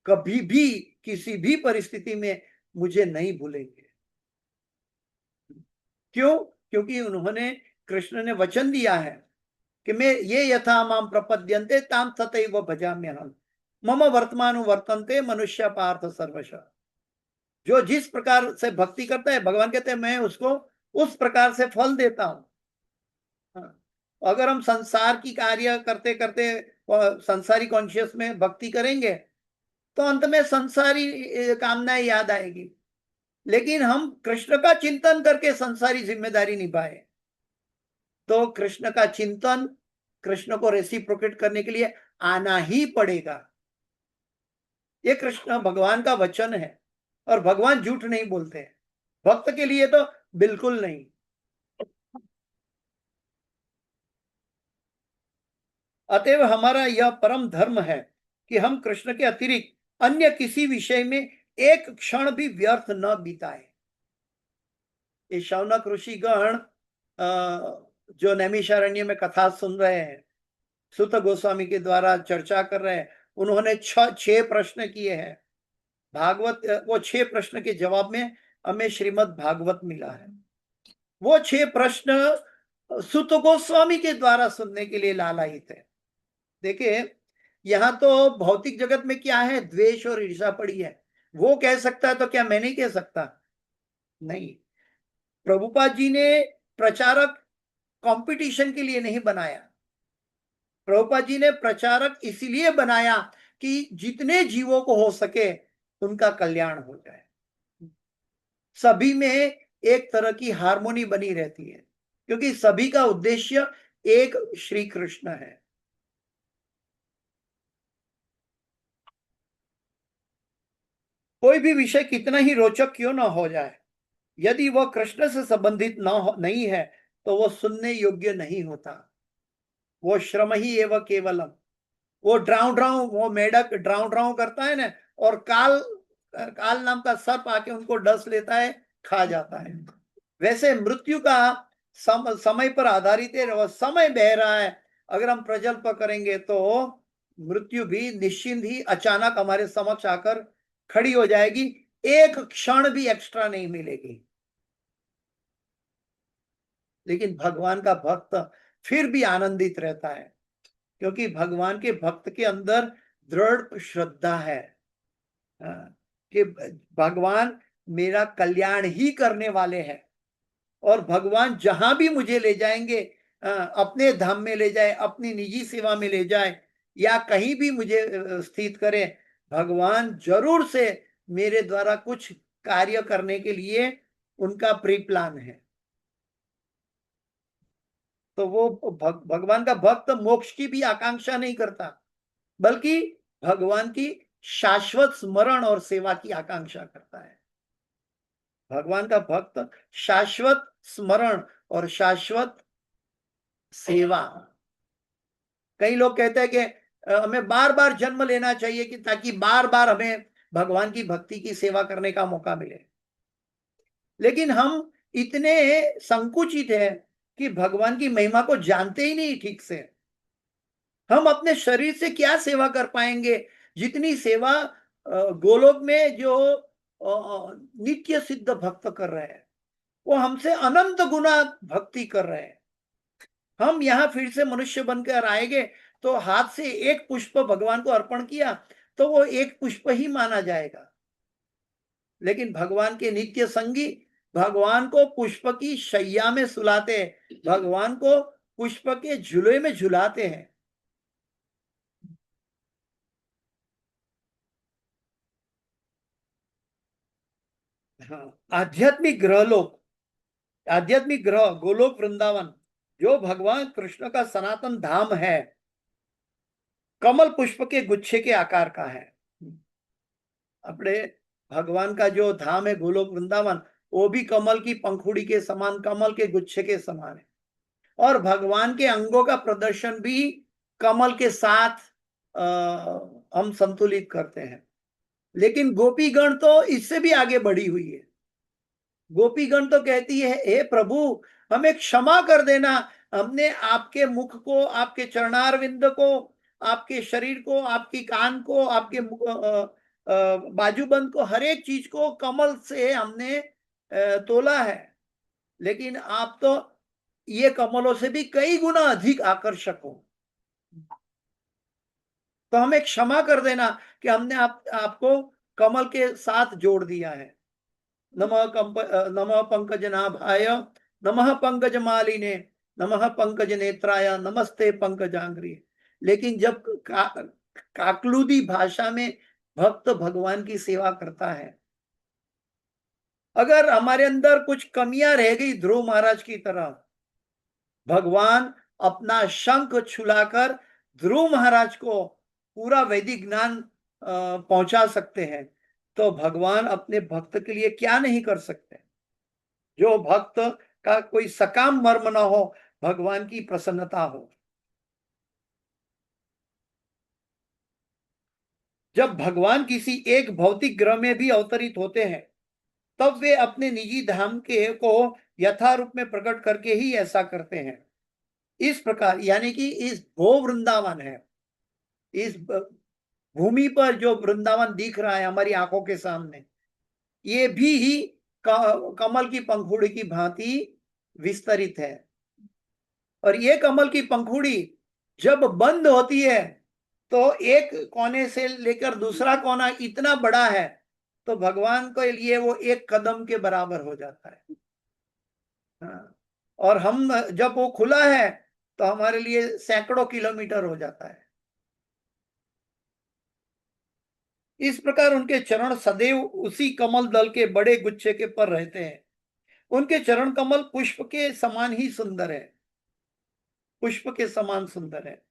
कभी भी, किसी भी परिस्थिति में मुझे नहीं भूलेंगे। क्यों? क्योंकि उन्होंने, कृष्ण ने वचन दिया है कि मैं ये यथा माम प्रपद्यन्ते ताम तथैव भजाम्यहम् मम वर्तमानो वर्तन्ते मनुष्य पार्थ सर्वश। जो जिस प्रकार से भक्ति करता है, भगवान कहते हैं मैं उसको उस प्रकार से फल देता हूं। अगर हम संसार की कार्य करते करते संसारी कॉन्शियस में भक्ति करेंगे, तो अंत में संसारी कामनाएं याद आएगी। लेकिन हम कृष्ण का चिंतन करके संसारी जिम्मेदारी निभाए, तो कृष्ण का चिंतन, कृष्ण को रेसिप्रोकेट करने के लिए आना ही पड़ेगा। ये कृष्ण भगवान का वचन है, और भगवान झूठ नहीं बोलते हैं, भक्त के लिए तो बिल्कुल नहीं। अतएव हमारा यह परम धर्म है कि हम कृष्ण के अतिरिक्त अन्य किसी विषय में एक क्षण भी व्यर्थ न बिताए। ये शौनक ऋषिगण जो नैमिषारण्य में कथा सुन रहे हैं, सुत गोस्वामी के द्वारा चर्चा कर रहे हैं, उन्होंने छह प्रश्न किए हैं। भागवत, वो 6 प्रश्न के जवाब में हमें श्रीमद् भागवत मिला है। वो 6 प्रश्न सुत गोस्वामी के द्वारा सुनने के लिए लालायित है। देखिए, यहाँ तो भौतिक जगत में क्या है, द्वेष और ईर्ष्या पड़ी है। वो कह सकता है तो क्या मैं नहीं कह सकता? नहीं। प्रभुपाद जी ने प्रचारक कंपटीशन के लिए नहीं बनाया। प्रभुपाद जी ने प्रचारक इसीलिए बनाया कि जितने जीवों को हो सके उनका कल्याण हो जाए, सभी में एक तरह की हार्मोनी बनी रहती है, क्योंकि सभी का उद्देश्य एक श्री कृष्ण है। कोई भी विषय कितना ही रोचक क्यों ना हो जाए, यदि वह कृष्ण से संबंधित नहीं है तो वह सुनने योग्य नहीं होता। वो श्रम ही एवं केवलम। वो ड्राउ ड्राउ, वो मेढक ड्राउ ड्राउ करता है ना, और काल काल नाम का सर्प आके उनको डस लेता है, खा जाता है। वैसे मृत्यु का समय पर आधारित है, वह समय बह रहा है। अगर हम प्रजल्प करेंगे तो मृत्यु भी निश्चिंत ही अचानक हमारे समक्ष आकर खड़ी हो जाएगी, एक क्षण भी एक्स्ट्रा नहीं मिलेगी। लेकिन भगवान का भक्त फिर भी आनंदित रहता है, क्योंकि भगवान के भक्त के अंदर दृढ़ श्रद्धा है कि भगवान मेरा कल्याण ही करने वाले हैं, और भगवान जहां भी मुझे ले जाएंगे, अपने धाम में ले जाए, अपनी निजी सेवा में ले जाए, या कहीं भी मुझे स्थित करे, भगवान जरूर से मेरे द्वारा कुछ कार्य करने के लिए उनका प्री प्लान है। तो वो भगवान का भक्त मोक्ष की भी आकांक्षा नहीं करता, बल्कि भगवान की शाश्वत स्मरण और सेवा की आकांक्षा करता है। भगवान का भक्त शाश्वत स्मरण और शाश्वत सेवा। कई लोग कहते हैं कि हमें बार बार जन्म लेना चाहिए कि ताकि बार बार हमें भगवान की भक्ति की सेवा करने का मौका मिले। लेकिन हम इतने संकुचित हैं कि भगवान की महिमा को जानते ही नहीं ठीक से। हम अपने शरीर से क्या सेवा कर पाएंगे? जितनी सेवा गोलोक में जो नित्य सिद्ध भक्त कर रहे हैं, वो हमसे अनंत गुना भक्ति कर रहे हैं। हम यहाँ फिर से मनुष्य बनकर आएंगे तो हाथ से एक पुष्प भगवान को अर्पण किया तो वो एक पुष्प ही माना जाएगा। लेकिन भगवान के नित्य संगी भगवान को पुष्प की शैया में सुलाते हैं, भगवान को पुष्प के झूले में झुलाते हैं। हाँ, आध्यात्मिक ग्रह लोक, आध्यात्मिक ग्रह गोलोक वृंदावन जो भगवान कृष्ण का सनातन धाम है, कमल पुष्प के गुच्छे के आकार का है। अपने भगवान का जो धाम है गोलोक वृंदावन, वो भी कमल की पंखुड़ी के समान, कमल के गुच्छे के समान है। और भगवान के अंगों का प्रदर्शन भी कमल के साथ हम संतुलित करते हैं। लेकिन गोपीगण तो इससे भी आगे बढ़ी हुई है। गोपीगण तो कहती है, हे प्रभु हमें क्षमा कर देना, हमने आपके मुख को, आपके चरणारविंद को, आपके शरीर को, आपकी कान को, आपके बाजूबंद को, हर एक चीज को कमल से हमने तोला है। लेकिन आप तो ये कमलों से भी कई गुना अधिक आकर्षक हो, तो हमें क्षमा कर देना कि हमने आपको कमल के साथ जोड़ दिया है। नमः पंकजनाभाय, नमः पंकजमालिने, नमः पंकज नेत्राय, नमस्ते पंकजांग्री। लेकिन जब काकलूदी भाषा में भक्त भगवान की सेवा करता है, अगर हमारे अंदर कुछ कमियां रह गई ध्रुव महाराज की तरह, भगवान अपना शंख छुलाकर ध्रुव महाराज को पूरा वैदिक ज्ञान पहुंचा सकते हैं, तो भगवान अपने भक्त के लिए क्या नहीं कर सकते? जो भक्त का कोई सकाम मर्म ना हो, भगवान की प्रसन्नता हो। जब भगवान किसी एक भौतिक ग्रह में भी अवतरित होते हैं, तब वे अपने निजी धाम के को यथारूप में प्रकट करके ही ऐसा करते हैं। इस प्रकार यानी कि इस भो वृंदावन है, इस भूमि पर जो वृंदावन दिख रहा है हमारी आंखों के सामने, ये भी कमल की पंखुड़ी की भांति विस्तरित है। और ये कमल की पंखुड़ी जब बंद होती है तो एक कोने से लेकर दूसरा कोना इतना बड़ा है, तो भगवान के लिए वो एक कदम के बराबर हो जाता है। हाँ। और हम जब वो खुला है तो हमारे लिए सैकड़ों किलोमीटर हो जाता है। इस प्रकार उनके चरण सदैव उसी कमल दल के बड़े गुच्छे के पर रहते हैं। उनके चरण कमल पुष्प के समान ही सुंदर है, पुष्प के समान सुंदर है।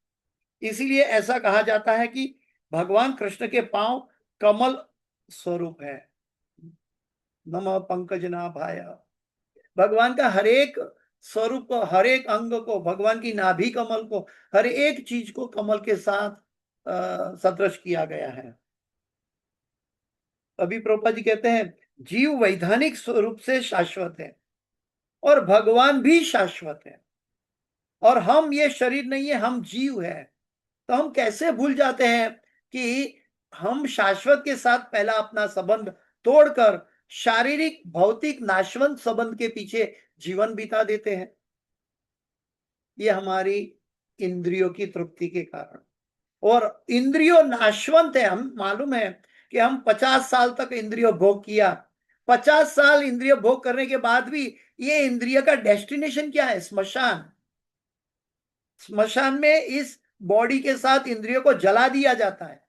इसीलिए ऐसा कहा जाता है कि भगवान कृष्ण के पांव कमल स्वरूप है। नमः पंकज नाभाय। भगवान का हर एक स्वरूप को, हर एक अंग को, भगवान की नाभि कमल को, हर एक चीज को कमल के साथ सदृश किया गया है। अभी प्रभुपाद जी कहते हैं जीव वैधानिक स्वरूप से शाश्वत है और भगवान भी शाश्वत है, और हम ये शरीर नहीं है, हम जीव है। तो हम कैसे भूल जाते हैं कि हम शाश्वत के साथ पहला अपना संबंध तोड़कर शारीरिक भौतिक नाशवंत संबंध के पीछे जीवन बिता देते हैं। ये हमारी इंद्रियों की तृप्ति के कारण, और इंद्रियों नाशवंत है। हम मालूम है कि हम 50 साल तक इंद्रियों भोग किया, 50 साल इंद्रिय भोग करने के बाद भी ये इंद्रिय का डेस्टिनेशन क्या है? स्मशान। स्मशान में इस बॉडी के साथ इंद्रियों को जला दिया जाता है।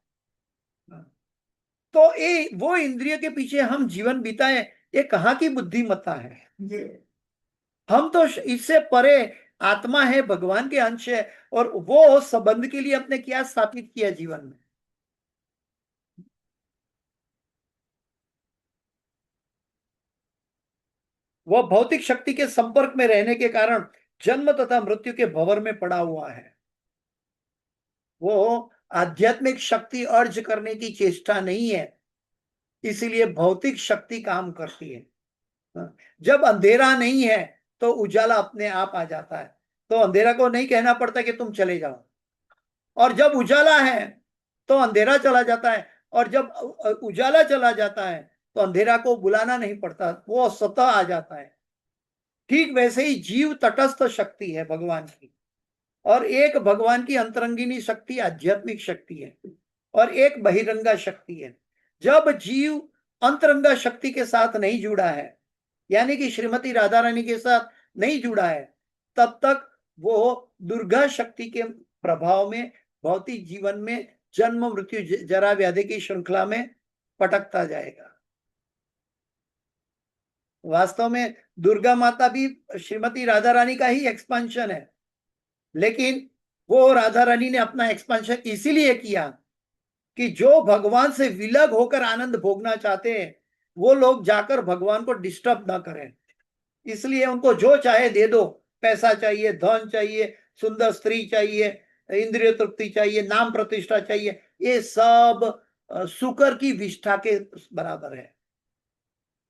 तो ये वो इंद्रिय के पीछे हम जीवन बिताएं, ये कहाँ की बुद्धिमत्ता है? हम तो इससे परे आत्मा है, भगवान के अंश है, और वो संबंध के लिए अपने क्या स्थापित किया जीवन में? वह भौतिक शक्ति के संपर्क में रहने के कारण जन्म तथा मृत्यु के भंवर में पड़ा हुआ है। वो आध्यात्मिक शक्ति अर्ज करने की चेष्टा नहीं है, इसीलिए भौतिक शक्ति काम करती है। जब अंधेरा नहीं है तो उजाला अपने आप आ जाता है, तो अंधेरा को नहीं कहना पड़ता कि तुम चले जाओ। और जब उजाला है तो अंधेरा चला जाता है, और जब उजाला चला जाता है तो अंधेरा को बुलाना नहीं पड़ता, वो स्वतः आ जाता है। ठीक वैसे ही जीव तटस्थ शक्ति है भगवान की, और एक भगवान की अंतरंगिनी शक्ति आध्यात्मिक शक्ति है, और एक बहिरंगा शक्ति है। जब जीव अंतरंगा शक्ति के साथ नहीं जुड़ा है, यानी कि श्रीमती राधा रानी के साथ नहीं जुड़ा है, तब तक वो दुर्गा शक्ति के प्रभाव में भौतिक जीवन में जन्म मृत्यु जरा व्याधि की श्रृंखला में पटकता जाएगा। वास्तव में दुर्गा माता भी श्रीमती राधा रानी का ही एक्सपेंशन है, लेकिन वो राधा रानी ने अपना एक्सपेंशन इसीलिए किया कि जो भगवान से विलग होकर आनंद भोगना चाहते हैं वो लोग जाकर भगवान को डिस्टर्ब ना करें। इसलिए उनको जो चाहे दे दो, पैसा चाहिए, धन चाहिए, सुंदर स्त्री चाहिए, इंद्रिय तृप्ति चाहिए, नाम प्रतिष्ठा चाहिए, ये सब शुकर की विष्ठा के बराबर है।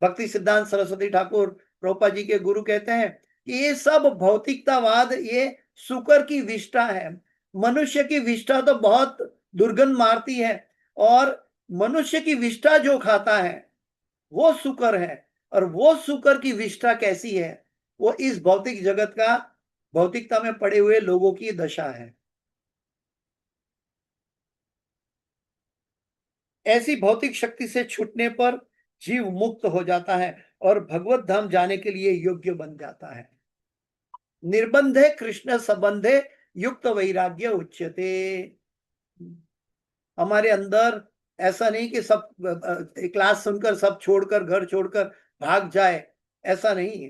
भक्ति सिद्धांत सरस्वती ठाकुर प्रभुपाद जी के गुरु कहते हैं कि ये सब भौतिकतावाद ये शुकर की विष्ठा है। मनुष्य की विष्ठा तो बहुत दुर्गंध मारती है, और मनुष्य की विष्ठा जो खाता है वो शुकर है। और वो शुकर की विष्ठा कैसी है? वो इस भौतिक जगत का, भौतिकता में पड़े हुए लोगों की दशा है। ऐसी भौतिक शक्ति से छूटने पर जीव मुक्त हो जाता है और भगवत धाम जाने के लिए योग्य बन जाता है। निर्बंधे कृष्ण संबंधे युक्त वैराग्य उच्यते। हमारे अंदर ऐसा नहीं कि सब क्लास सुनकर सब छोड़कर, घर छोड़कर भाग जाए, ऐसा नहीं है।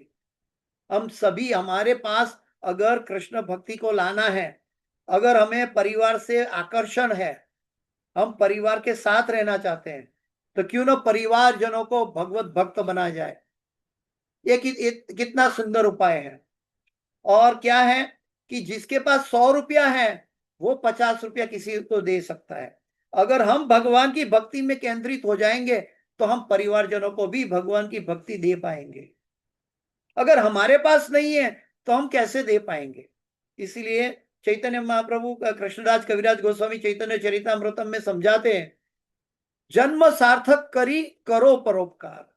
हम सभी, हमारे पास अगर कृष्ण भक्ति को लाना है, अगर हमें परिवार से आकर्षण है, हम परिवार के साथ रहना चाहते हैं, तो क्यों ना परिवार जनों को भगवत भक्त बनाया जाए। ये कितना सुंदर उपाय है। और क्या है कि जिसके पास 100 रुपया है वो 50 रुपया किसी को दे सकता है। अगर हम भगवान की भक्ति में केंद्रित हो जाएंगे तो हम परिवारजनों को भी भगवान की भक्ति दे पाएंगे। अगर हमारे पास नहीं है तो हम कैसे दे पाएंगे? इसीलिए चैतन्य महाप्रभु का कृष्णदास कविराज गोस्वामी चैतन्य चरितामृतम में समझाते हैं, जन्म सार्थक करी करो परोपकार।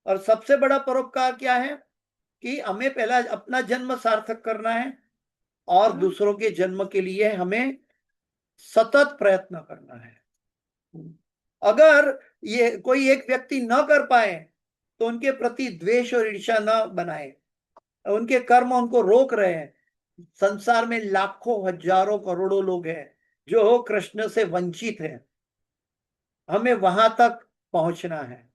और सबसे बड़ा परोपकार क्या है? कि हमें पहला अपना जन्म सार्थक करना है, और दूसरों के जन्म के लिए हमें सतत प्रयत्न करना है। अगर ये कोई एक व्यक्ति न कर पाए तो उनके प्रति द्वेष और ईर्ष्या न बनाए, उनके कर्म उनको रोक रहे हैं। संसार में लाखों हजारों करोड़ों लोग हैं जो कृष्ण से वंचित हैं। हमें वहां तक पहुंचना है।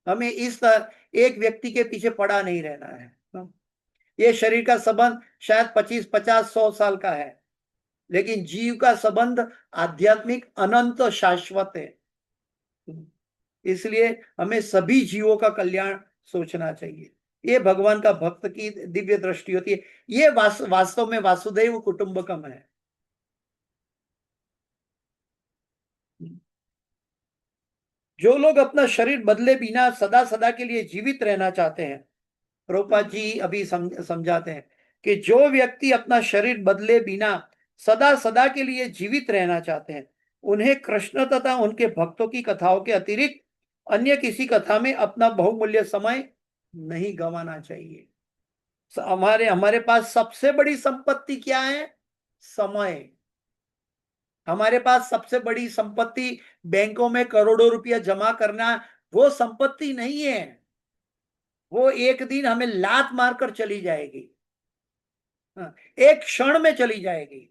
हमें इस तरह एक व्यक्ति के पीछे पड़ा नहीं रहना है। ये शरीर का संबंध शायद 25, 50, 100 साल का है, लेकिन जीव का संबंध आध्यात्मिक अनंत शाश्वत है। इसलिए हमें सभी जीवों का कल्याण सोचना चाहिए। ये भगवान का भक्त की दिव्य दृष्टि होती है। ये वास्तव में वासुदैव कुटुंबकम है। जो लोग अपना शरीर बदले बिना सदा सदा के लिए जीवित रहना चाहते हैं, प्रभुपाद जी अभी समझाते हैं कि जो व्यक्ति अपना शरीर बदले बिना सदा सदा के लिए जीवित रहना चाहते हैं, उन्हें कृष्ण तथा उनके भक्तों की कथाओं के अतिरिक्त अन्य किसी कथा में अपना बहुमूल्य समय नहीं गंवाना चाहिए। हमारे हमारे पास सबसे बड़ी संपत्ति क्या है? समय। हमारे पास सबसे बड़ी संपत्ति बैंकों में करोड़ों रुपया जमा करना, वो संपत्ति नहीं है। वो एक दिन हमें लात मारकर चली जाएगी। एक क्षण में चली जाएगी।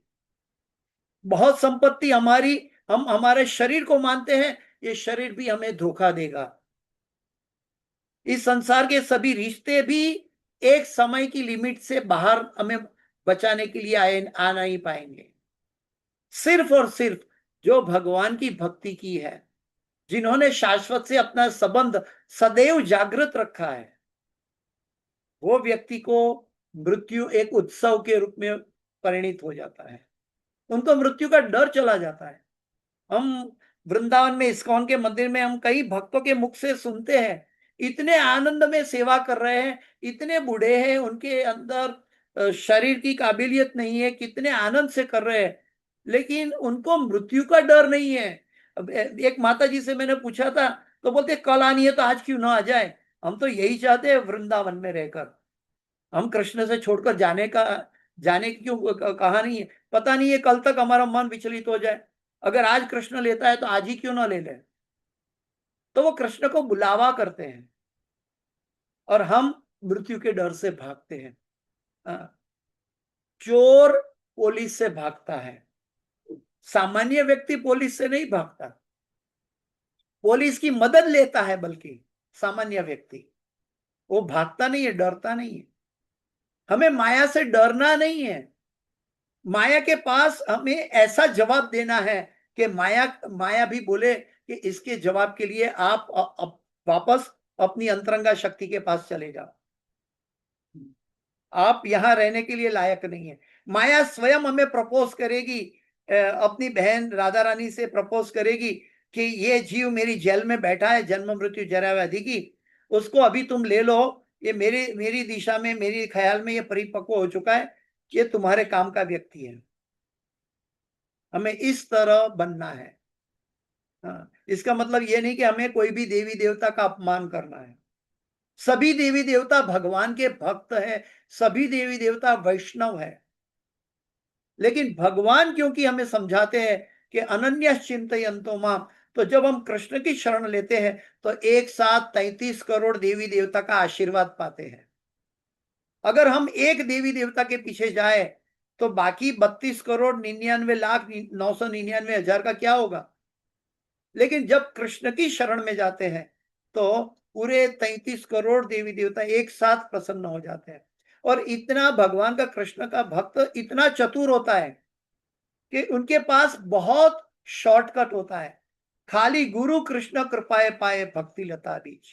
बहुत संपत्ति हमारी, हम हमारे शरीर को मानते हैं, ये शरीर भी हमें धोखा देगा। इस संसार के सभी रिश्ते भी एक समय की लिमिट से बाहर हमें बचाने के लिए आ नहीं पाएंगे। सिर्फ और सिर्फ जो भगवान की भक्ति की है, जिन्होंने शाश्वत से अपना संबंध सदैव जागृत रखा है, वो व्यक्ति को मृत्यु एक उत्सव के रूप में परिणित हो जाता है। उनको मृत्यु का डर चला जाता है। हम वृंदावन में इस्कॉन के मंदिर में हम कई भक्तों के मुख से सुनते हैं, इतने आनंद में सेवा कर रहे हैं, इतने बूढ़े हैं, उनके अंदर शरीर की काबिलियत नहीं है, कितने आनंद से कर रहे हैं, लेकिन उनको मृत्यु का डर नहीं है। अब एक माता जी से मैंने पूछा था तो बोलते कल आनी है तो आज क्यों ना आ जाए। हम तो यही चाहते हैं वृंदावन में रहकर। हम कृष्ण से छोड़कर जाने की क्यों कहा नहीं है। पता नहीं है कल तक हमारा मन विचलित हो जाए। अगर आज कृष्ण लेता है तो आज ही क्यों ना ले ले। तो वो कृष्ण को बुलावा करते हैं और हम मृत्यु के डर से भागते हैं। चोर पुलिस से भागता है, सामान्य व्यक्ति पुलिस से नहीं भागता। पुलिस की मदद लेता है, बल्कि सामान्य व्यक्ति वो भागता नहीं है, डरता नहीं है। हमें माया से डरना नहीं है। माया के पास हमें ऐसा जवाब देना है कि माया भी बोले कि इसके जवाब के लिए आप वापस अपनी अंतरंगा शक्ति के पास चले जाओ। आप यहां रहने के लिए लायक नहीं है। माया स्वयं हमें प्रपोज करेगी, अपनी बहन राधा रानी से प्रपोज करेगी कि ये जीव मेरी जेल में बैठा है, जन्म मृत्यु जरा व्याधि की, उसको अभी तुम ले लो। ये मेरी दिशा में, मेरी ख्याल में ये परिपक्व हो चुका है, ये तुम्हारे काम का व्यक्ति है। हमें इस तरह बनना है। हाँ, इसका मतलब ये नहीं कि हमें कोई भी देवी देवता का अपमान करना है। सभी देवी देवता भगवान के भक्त हैं, सभी देवी देवता वैष्णव है। लेकिन भगवान क्योंकि हमें समझाते हैं कि अनन्य चिंतयन्तो माम, तो जब हम कृष्ण की शरण लेते हैं तो एक साथ 33 करोड़ देवी देवता का आशीर्वाद पाते हैं। अगर हम एक देवी देवता के पीछे जाए तो बाकी 32 करोड़ 99,999,000 का क्या होगा। लेकिन जब कृष्ण की शरण में जाते हैं तो पूरे 33 करोड़ देवी देवता एक साथ प्रसन्न हो जाते हैं। और इतना भगवान का, कृष्ण का भक्त इतना चतुर होता है कि उनके पास बहुत शॉर्टकट होता है। खाली गुरु कृष्ण कृपाए पाए भक्ति लता बीच।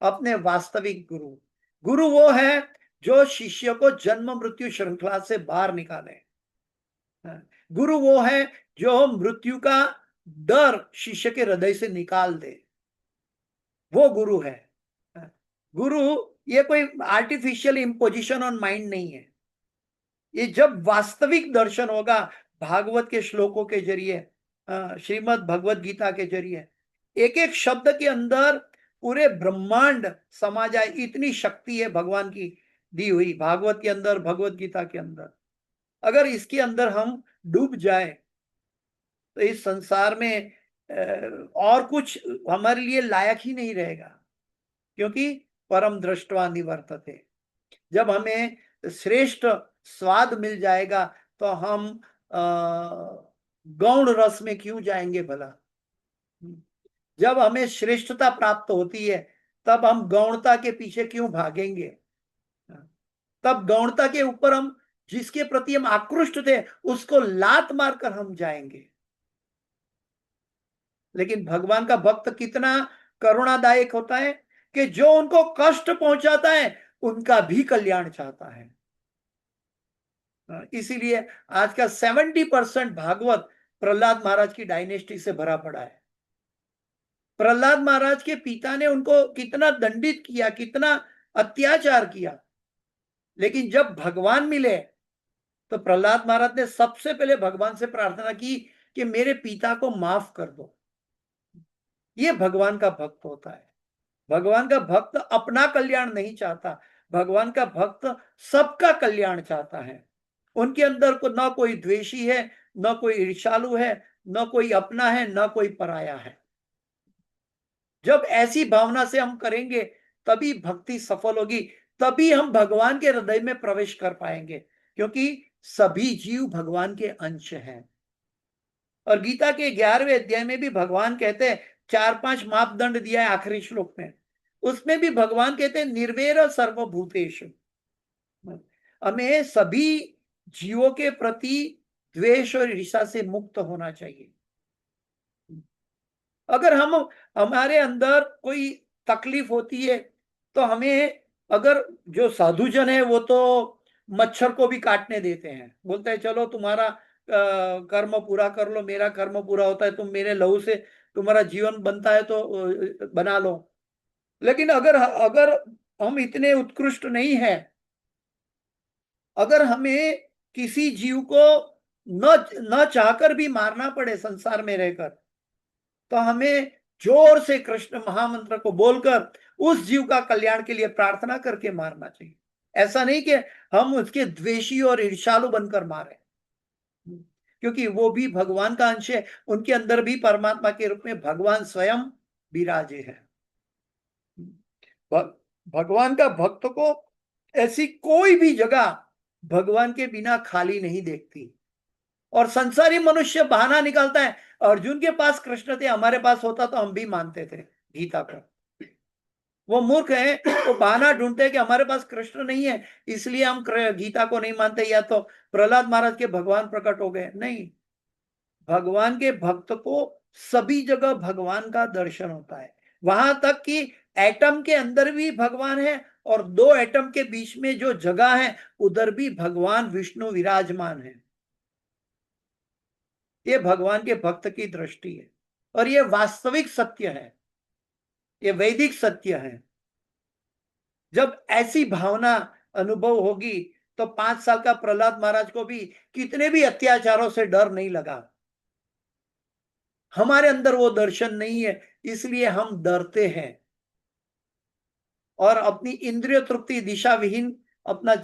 अपने वास्तविक गुरु वो है जो शिष्य को जन्म मृत्यु श्रृंखला से बाहर निकाले। गुरु वो है जो मृत्यु का डर शिष्य के हृदय से निकाल दे। वो गुरु है। गुरु ये कोई आर्टिफिशियल इम्पोजिशन ऑन माइंड नहीं है। ये जब वास्तविक दर्शन होगा, भागवत के श्लोकों के जरिए, श्रीमद् भगवत गीता के जरिए, एक एक शब्द के अंदर पूरे ब्रह्मांड समा जाए, इतनी शक्ति है भगवान की। दी हुई भागवत के अंदर, भगवत गीता के अंदर, अगर इसके अंदर हम डूब जाए तो इस संसार में और कुछ हमारे लिए लायक ही नहीं रहेगा, क्योंकि परम दृष्टवा निवर्तते। जब हमें श्रेष्ठ स्वाद मिल जाएगा तो हम गौण रस में क्यों जाएंगे भला। जब हमें श्रेष्ठता प्राप्त होती है तब हम गौणता के पीछे क्यों भागेंगे। तब गौणता के ऊपर हम जिसके प्रति हम आकृष्ट थे उसको लात मारकर हम जाएंगे। लेकिन भगवान का भक्त कितना करुणादायक होता है कि जो उनको कष्ट पहुंचाता है उनका भी कल्याण चाहता है। इसीलिए आज का 70% भागवत प्रहलाद महाराज की डायनेस्टी से भरा पड़ा है। प्रहलाद महाराज के पिता ने उनको कितना दंडित किया, कितना अत्याचार किया, लेकिन जब भगवान मिले तो प्रहलाद महाराज ने सबसे पहले भगवान से प्रार्थना की कि मेरे पिता को माफ कर दो। ये भगवान का भक्त होता है। भगवान का भक्त अपना कल्याण नहीं चाहता, भगवान का भक्त सबका कल्याण चाहता है। उनके अंदर को न कोई द्वेषी है, न कोई ईर्ष्यालु है, न कोई अपना है, न कोई पराया है। जब ऐसी भावना से हम करेंगे तभी भक्ति सफल होगी, तभी हम भगवान के हृदय में प्रवेश कर पाएंगे, क्योंकि सभी जीव भगवान के अंश हैं। और गीता के 11वें अध्याय में भी भगवान कहते हैं, 4-5 मापदंड दिया है आखिरी श्लोक में, उसमें भी भगवान कहते हैं निर्वैर सर्वभूतेषु। हमें सभी जीवों के प्रति द्वेष और ईर्ष्या से मुक्त होना चाहिए। अगर हम हमारे अंदर कोई तकलीफ होती है तो हमें, अगर जो साधुजन है वो तो मच्छर को भी काटने देते हैं, बोलते हैं चलो तुम्हारा कर्म पूरा कर लो, मेरा कर्म पूरा होता है, तुम मेरे लहू से तुम्हारा जीवन बनता है तो बना लो। लेकिन अगर अगर हम इतने उत्कृष्ट नहीं है, अगर हमें किसी जीव को न चाहकर भी मारना पड़े संसार में रहकर, तो हमें जोर से कृष्ण महामंत्र को बोलकर उस जीव का कल्याण के लिए प्रार्थना करके मारना चाहिए। ऐसा नहीं कि हम उसके द्वेषी और ईर्ष्यालु बनकर मारे, क्योंकि वो भी भगवान का अंश है। उनके अंदर भी परमात्मा के रूप में भगवान स्वयं विराजे हैं। भगवान का भक्त को ऐसी कोई भी जगह भगवान के बिना खाली नहीं देखती। और संसारी मनुष्य बहाना निकालता है, अर्जुन के पास कृष्ण थे, हमारे पास होता तो हम भी मानते थे गीता को। वो मूर्ख है, वो बहाना ढूंढते हैं कि हमारे पास कृष्ण नहीं है इसलिए हम गीता को नहीं मानते, या तो प्रहलाद महाराज के भगवान प्रकट हो गए। नहीं, भगवान के भक्त को सभी जगह भगवान का दर्शन होता है। वहां तक कि एटम के अंदर भी भगवान है और 2 एटम के बीच में जो जगह है उधर भी भगवान विष्णु विराजमान है। ये भगवान के भक्त की दृष्टि है और ये वास्तविक सत्य है, ये वैदिक सत्य है। जब ऐसी भावना अनुभव होगी तो 5 साल का प्रहलाद महाराज को भी कितने भी अत्याचारों से डर नहीं लगा। हमारे अंदर वो दर्शन नहीं है, इसलिए हम डरते हैं और अपनी इंद्रिय तृप्ति दिशा विहीन अपना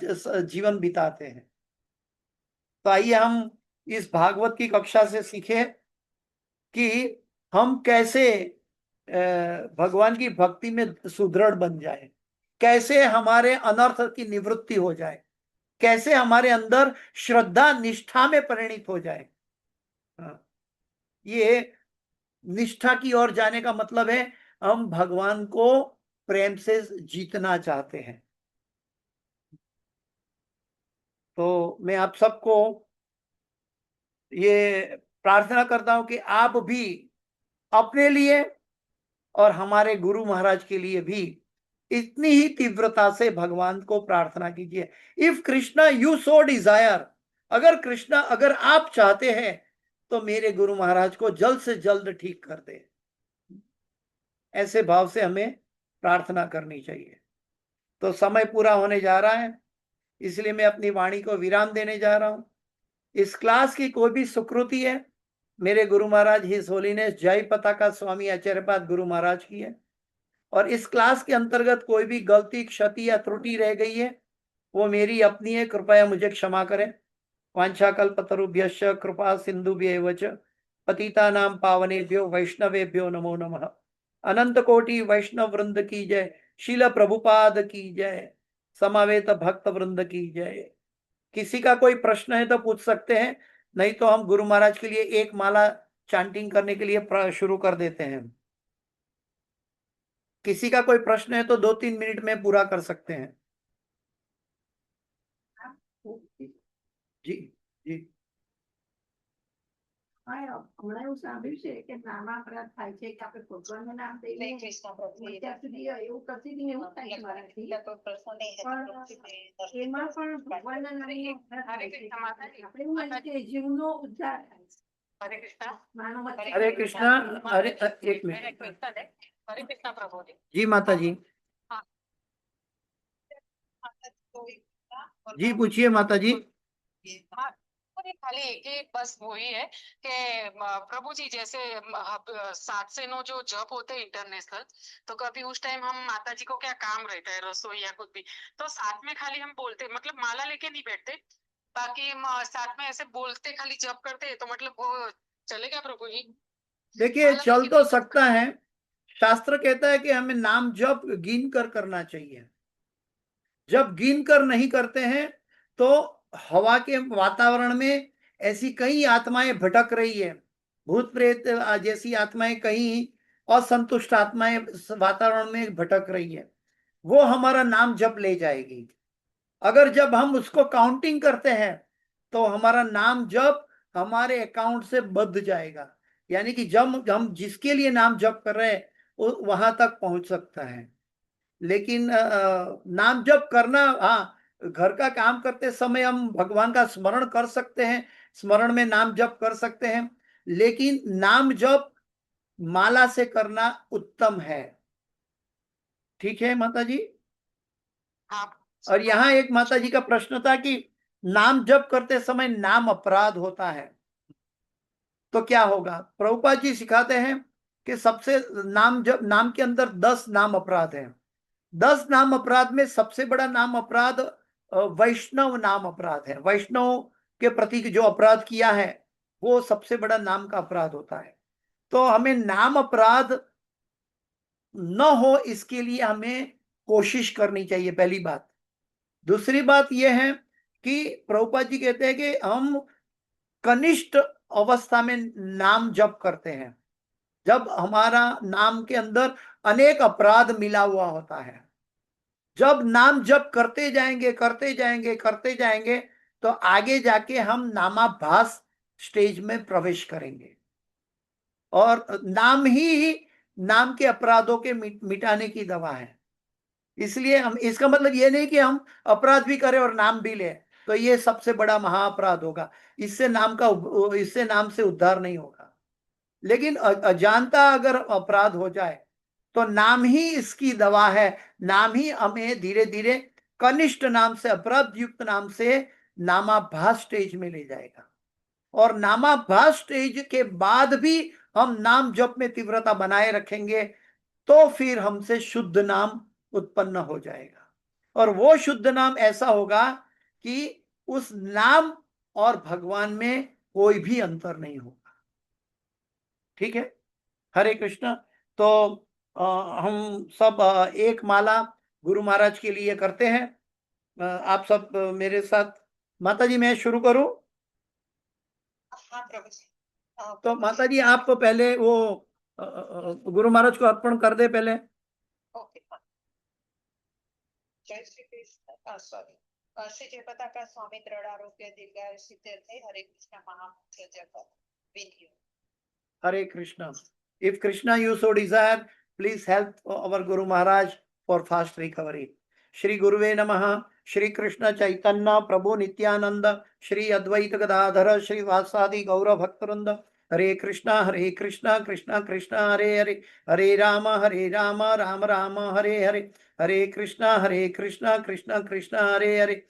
जीवन बिताते हैं। तो आइए हम इस भागवत की कक्षा से सीखें कि हम कैसे भगवान की भक्ति में सुदृढ़ बन जाए, कैसे हमारे अनर्थ की निवृत्ति हो जाए, कैसे हमारे अंदर श्रद्धा निष्ठा में परिणित हो जाए। ये निष्ठा की ओर जाने का मतलब है हम भगवान को प्रेम से जीतना चाहते हैं। तो मैं आप सबको ये प्रार्थना करता हूं कि आप भी अपने लिए और हमारे गुरु महाराज के लिए भी इतनी ही तीव्रता से भगवान को प्रार्थना कीजिए। If Krishna you so Dzire, अगर आप चाहते हैं तो मेरे गुरु महाराज को जल्द से जल्द ठीक कर दे। ऐसे भाव से हमें प्रार्थना करनी चाहिए। तो समय पूरा होने जा रहा है, इसलिए मैं अपनी वाणी को विराम देने जा रहा हूं। इस क्लास की कोई भी सुकृति है, मेरे गुरु महाराज हिज होलीनेस जय पताका स्वामी आचार्यपाद गुरु महाराज की है। और इस क्लास के अंतर्गत कोई भी गलती, क्षति या त्रुटि रह गई है वो मेरी अपनी है, कृपया मुझे क्षमा करें। वाञ्छाकल्पतरुभ्यश्च कृपा सिन्धुभ्येव च पतितानां पावनेभ्यो वैष्णवेभ्यो नमो नमः। अनंत कोटि वैष्णव वृंद की जय, शील प्रभुपाद की जय, समावेत भक्त वृंद की जय। किसी का कोई प्रश्न है तो पूछ सकते हैं, नहीं तो हम गुरु महाराज के लिए एक माला चांटिंग करने के लिए शुरू कर देते हैं। किसी का कोई प्रश्न है तो 2-3 मिनट में पूरा कर सकते हैं। जी जी। હમણાં એવું સાંભળ્યું છે કે નામા અપરાધ થાય છે કે આપણે ભગવાનનું નામ હરે દઈએ કૃષ્ણ પ્રભુ અત્યાર સુધી એવું કરતી હતી ને એવું થાય છે મારાથી. કોઈ પ્રશ્ન નહીં પણ એમાં પણ ભગવાનના નામનો અપરાધ હરે થાય છે. કૃષ્ણ માતાજી. આપણે એવું માનીએ કે જીવનો ઉદ્ધાર થાય છે. હરે કૃષ્ણ માનવ વચ્ચે हरे कृष्णा। हरे एक मिनट। હરે કૃષ્ણ પ્રભુજી. जी माता जी। जी पूछिए माता जी। हाँ, मुझे खाली एक ही बस वही है कि प्रभु जी जैसे 7 से 9 जो जप होते हैं इंटरनेशनल, तो कभी उस टाइम हम माता जी को क्या काम रहता है रसोई या कुछ भी, तो साथ में खाली हम बोलते, मतलब माला लेके नहीं बैठते, बाकी हम साथ में ऐसे बोलते खाली जप करते हैं, तो मतलब वो चलेगा प्रभु जी? देखिए माला चल लेके तो नहीं सकता है, शास्त्र कहता है कि हमें नाम जप गिन कर करना चाहिए। जब गिन कर नहीं करते हैं तो हवा के वातावरण में ऐसी कई आत्माएं भटक रही है, भूत प्रेत जैसी आत्माएं, कहीं असंतुष्ट आत्माएं वातावरण में भटक रही है, वो हमारा नाम जप ले जाएगी। अगर जब हम उसको काउंटिंग करते हैं तो हमारा नाम जप हमारे अकाउंट से बंध जाएगा, यानी कि जब हम जिसके लिए नाम जप कर रहे हैं वो वहां तक पहुंच सकता है। लेकिन नाम जप करना, हाँ, घर का काम करते समय हम भगवान का स्मरण कर सकते हैं, स्मरण में नाम जप कर सकते हैं, लेकिन नाम जप माला से करना उत्तम है। ठीक है माता जी। हाँ। और यहाँ एक माता जी का प्रश्न था कि नाम जप करते समय नाम अपराध होता है तो क्या होगा। प्रभुपाद जी सिखाते हैं कि सबसे नाम जप, नाम के अंदर 10 नाम अपराध हैं। 10 नाम अपराध में सबसे बड़ा नाम अपराध वैष्णव नाम अपराध है। वैष्णव के प्रति जो अपराध किया है वो सबसे बड़ा नाम का अपराध होता है। तो हमें नाम अपराध न हो इसके लिए हमें कोशिश करनी चाहिए, पहली बात। दूसरी बात यह है कि प्रभुपाद जी कहते हैं कि हम कनिष्ठ अवस्था में नाम जप करते हैं, जब हमारा नाम के अंदर अनेक अपराध मिला हुआ होता है। जब नाम जप करते जाएंगे करते जाएंगे करते जाएंगे तो आगे जाके हम नामाभास स्टेज में प्रवेश करेंगे, और नाम ही नाम के अपराधों के मिटाने की दवा है। इसलिए हम, इसका मतलब ये नहीं कि हम अपराध भी करें और नाम भी लें, तो ये सबसे बड़ा महाअपराध होगा। इससे नाम से उद्धार नहीं होगा। लेकिन अजानता अगर अपराध हो जाए तो नाम ही इसकी दवा है। नाम ही हमें धीरे धीरे कनिष्ठ नाम से, अपराध युक्त नाम से नामाभास स्टेज में ले जाएगा, और नामाभास स्टेज के बाद भी हम नाम जप में तीव्रता बनाए रखेंगे तो फिर हमसे शुद्ध नाम उत्पन्न हो जाएगा, और वो शुद्ध नाम ऐसा होगा कि उस नाम और भगवान में कोई भी अंतर नहीं होगा। ठीक है। हरे कृष्ण। तो हम सब एक माला गुरु महाराज के लिए करते हैं। आप सब मेरे साथ। माता जी मैं शुरू करूं? हाँ प्रभु जी। तो माता जी आप पहले वो गुरु महाराज को अर्पण कर दे पहले। ओके। जय श्री कृष्ण। सॉरी, श्री जयपता का स्वामी दृढ़ आरोग्य दीर्घायु सिद्धार्थे। हरे कृष्ण महामुख्य जप विनियोग। Hare Krishna. If Krishna you so desire, please help our Guru Maharaj for fast recovery. Shri Guruve Namaha. Shri Krishna Chaitanya Prabhu Nityananda. Shri Advaita Gadadhara. Shri Vasadi Gaura Bhaktaranda. Hare Krishna Krishna Krishna Hare Hare. Hare Rama Rama Rama Hare Hare. Hare Krishna Krishna Krishna Hare Hare.